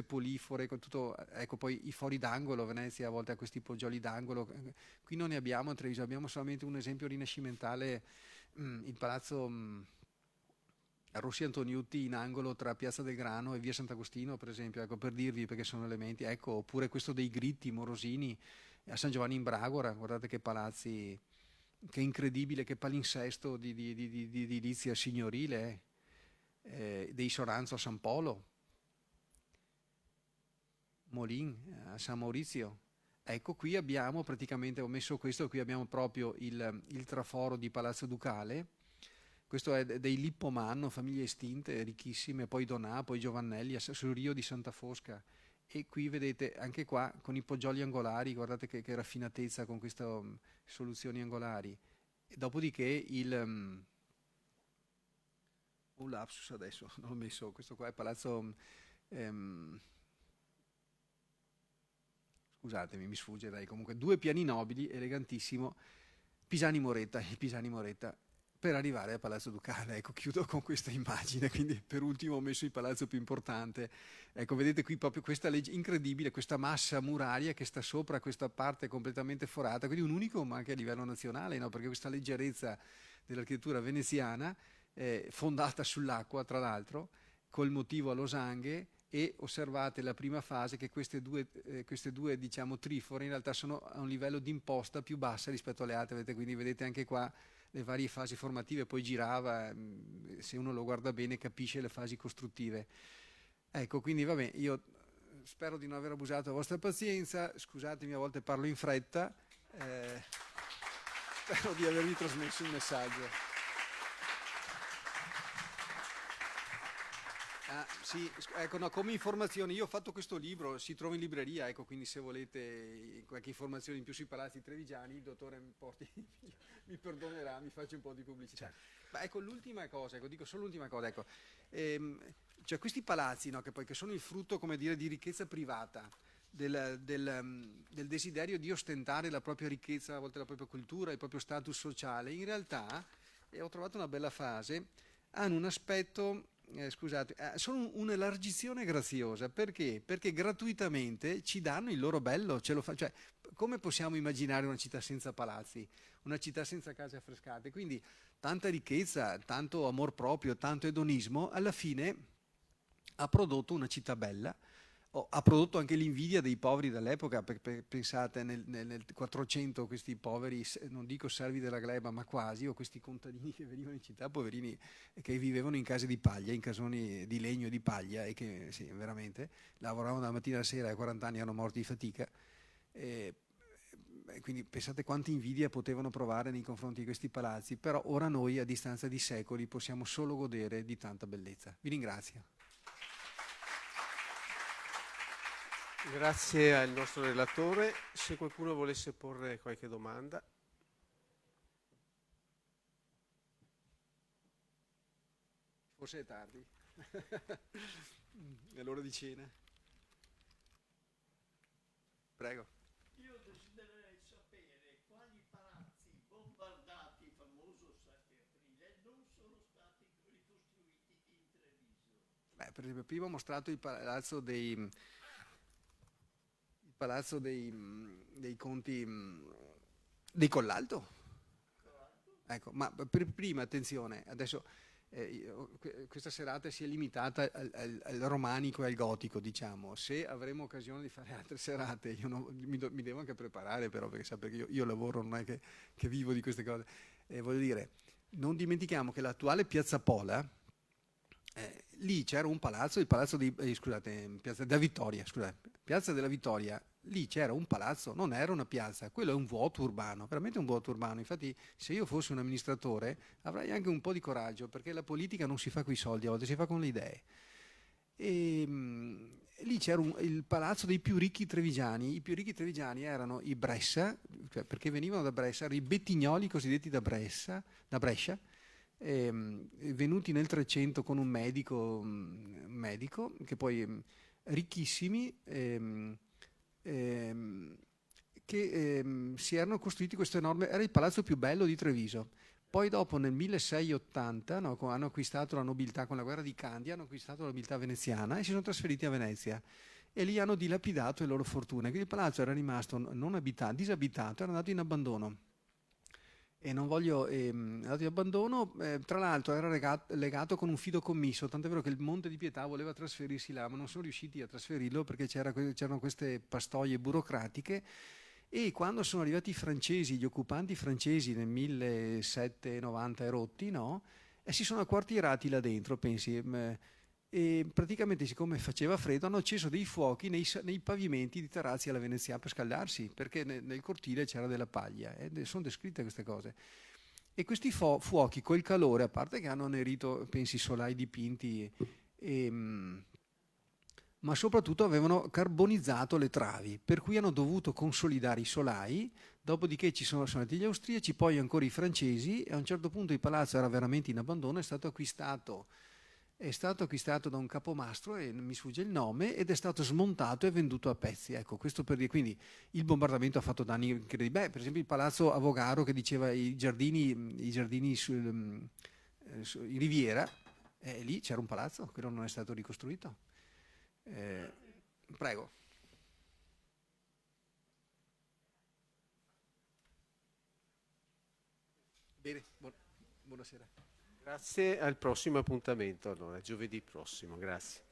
polifore, con tutto, ecco, poi i fori d'angolo. Venezia a volte ha questi poggioli d'angolo, qui non ne abbiamo a Treviso, abbiamo solamente un esempio rinascimentale, il palazzo Rossi Antoniutti in angolo tra Piazza del Grano e Via Sant'Agostino, per esempio, ecco, per dirvi, perché sono elementi, ecco. Oppure questo dei Gritti, Morosini, a San Giovanni in Bragora, guardate che palazzi, che incredibile, che palinsesto di edilizia signorile, dei Soranzo a San Polo, Molin a San Maurizio. Ecco, qui abbiamo praticamente, ho messo questo, qui abbiamo proprio il traforo di Palazzo Ducale. Questo è dei Lippomanno, famiglie estinte, ricchissime, poi Donà, poi Giovannelli, sul Rio di Santa Fosca. E qui vedete anche qua con i poggioli angolari, guardate che raffinatezza con queste soluzioni angolari. E dopodiché un lapsus adesso, non l'ho messo, questo qua è Palazzo, scusatemi, mi sfugge, dai, comunque 2 piani nobili, elegantissimo, Pisani Moretta, il Pisani Moretta, per arrivare a Palazzo Ducale. Ecco, chiudo con questa immagine, quindi per ultimo ho messo il palazzo più importante. Ecco, vedete qui proprio questa legge incredibile, questa massa muraria che sta sopra questa parte completamente forata, quindi un unicum anche a livello nazionale, no? Perché questa leggerezza dell'architettura veneziana, fondata sull'acqua tra l'altro, col motivo a losanghe, e osservate la prima fase che queste due diciamo trifore in realtà sono a un livello di imposta più bassa rispetto alle altre, quindi vedete anche qua le varie fasi formative, poi girava, se uno lo guarda bene capisce le fasi costruttive. Ecco, quindi vabbè, io spero di non aver abusato della vostra pazienza, scusatemi, a volte parlo in fretta, spero di avervi trasmesso un messaggio. Sì, ecco, no, come informazioni, io ho fatto questo libro, si trova in libreria, ecco, quindi se volete qualche informazione in più sui palazzi trevigiani, il dottore mi perdonerà, mi faccio un po' di pubblicità. Ma ecco, l'ultima cosa, ecco, dico solo l'ultima cosa, ecco, cioè questi palazzi, no, che sono il frutto, come dire, di ricchezza privata, del desiderio di ostentare la propria ricchezza, a volte la propria cultura, il proprio status sociale, in realtà, e ho trovato una bella frase, hanno un aspetto... sono un'elargizione graziosa. Perché? Perché gratuitamente ci danno il loro bello, cioè, come possiamo immaginare una città senza palazzi, una città senza case affrescate? Quindi tanta ricchezza, tanto amor proprio, tanto edonismo, alla fine ha prodotto una città bella. Ha prodotto anche l'invidia dei poveri dell'epoca, pensate nel 400 questi poveri, non dico servi della gleba, ma quasi, o questi contadini che venivano in città, poverini, che vivevano in case di paglia, in casoni di legno e di paglia, e che sì, veramente lavoravano dalla mattina alla sera, e a 40 anni erano morti di fatica. Quindi pensate quanta invidia potevano provare nei confronti di questi palazzi, però ora noi a distanza di secoli possiamo solo godere di tanta bellezza. Vi ringrazio. Grazie al nostro relatore. Se qualcuno volesse porre qualche domanda. Forse è tardi. È l'ora di cena. Prego. Io desidererei sapere quali palazzi bombardati, il famoso 7 aprile, non sono stati ricostruiti in Treviso. Per esempio, prima ho mostrato il palazzo dei conti dei Collalto. Ecco, ma prima attenzione, adesso questa serata si è limitata al romanico e al gotico, diciamo. Se avremo occasione di fare altre serate, io mi devo anche preparare, però, perché sapete che io lavoro, non è che vivo di queste cose. Voglio dire, non dimentichiamo che l'attuale Piazza Pola, lì c'era un palazzo, il palazzo di Piazza della Vittoria, Piazza della Vittoria, lì c'era un palazzo, non era una piazza, quello è un vuoto urbano, veramente un vuoto urbano. Infatti, se io fossi un amministratore avrei anche un po' di coraggio, perché la politica non si fa con i soldi, a volte si fa con le idee. Lì c'era il palazzo dei più ricchi trevigiani. I più ricchi trevigiani erano i Bressa, cioè perché venivano da Bressa, erano i bettignoli cosiddetti da Brescia, venuti nel 300 con un medico che poi ricchissimi, che si erano costruiti questo enorme, era il palazzo più bello di Treviso. Poi dopo nel 1680, no, hanno acquistato la nobiltà con la guerra di Candia, hanno acquistato la nobiltà veneziana e si sono trasferiti a Venezia e lì hanno dilapidato le loro fortune. Quindi il palazzo era rimasto disabitato, era andato in abbandono. E non voglio, è andato in abbandono, tra l'altro era legato con un fideicommisso, tant'è vero che il Monte di Pietà voleva trasferirsi là, ma non sono riusciti a trasferirlo perché c'erano queste pastoie burocratiche. E quando sono arrivati i francesi, gli occupanti francesi nel 1790 e rotti, no? E si sono acquartierati là dentro, pensi, e praticamente, siccome faceva freddo, hanno acceso dei fuochi nei pavimenti di terrazzi alla veneziana per scaldarsi, perché nel cortile c'era della paglia, sono descritte queste cose. E questi fuochi col calore, a parte che hanno annerito, pensi, solai dipinti, ma soprattutto avevano carbonizzato le travi, per cui hanno dovuto consolidare i solai, dopodiché sono andati gli austriaci, poi ancora i francesi, e a un certo punto il palazzo era veramente in abbandono, è stato acquistato da un capomastro, e non mi sfugge il nome, ed è stato smontato e venduto a pezzi. Ecco, questo per dire. Quindi il bombardamento ha fatto danni incredibili. Per esempio il palazzo Avogaro, che diceva i giardini in Riviera, lì c'era un palazzo, quello non è stato ricostruito. Prego. Bene, buonasera. Grazie, al prossimo appuntamento, allora, giovedì prossimo, grazie.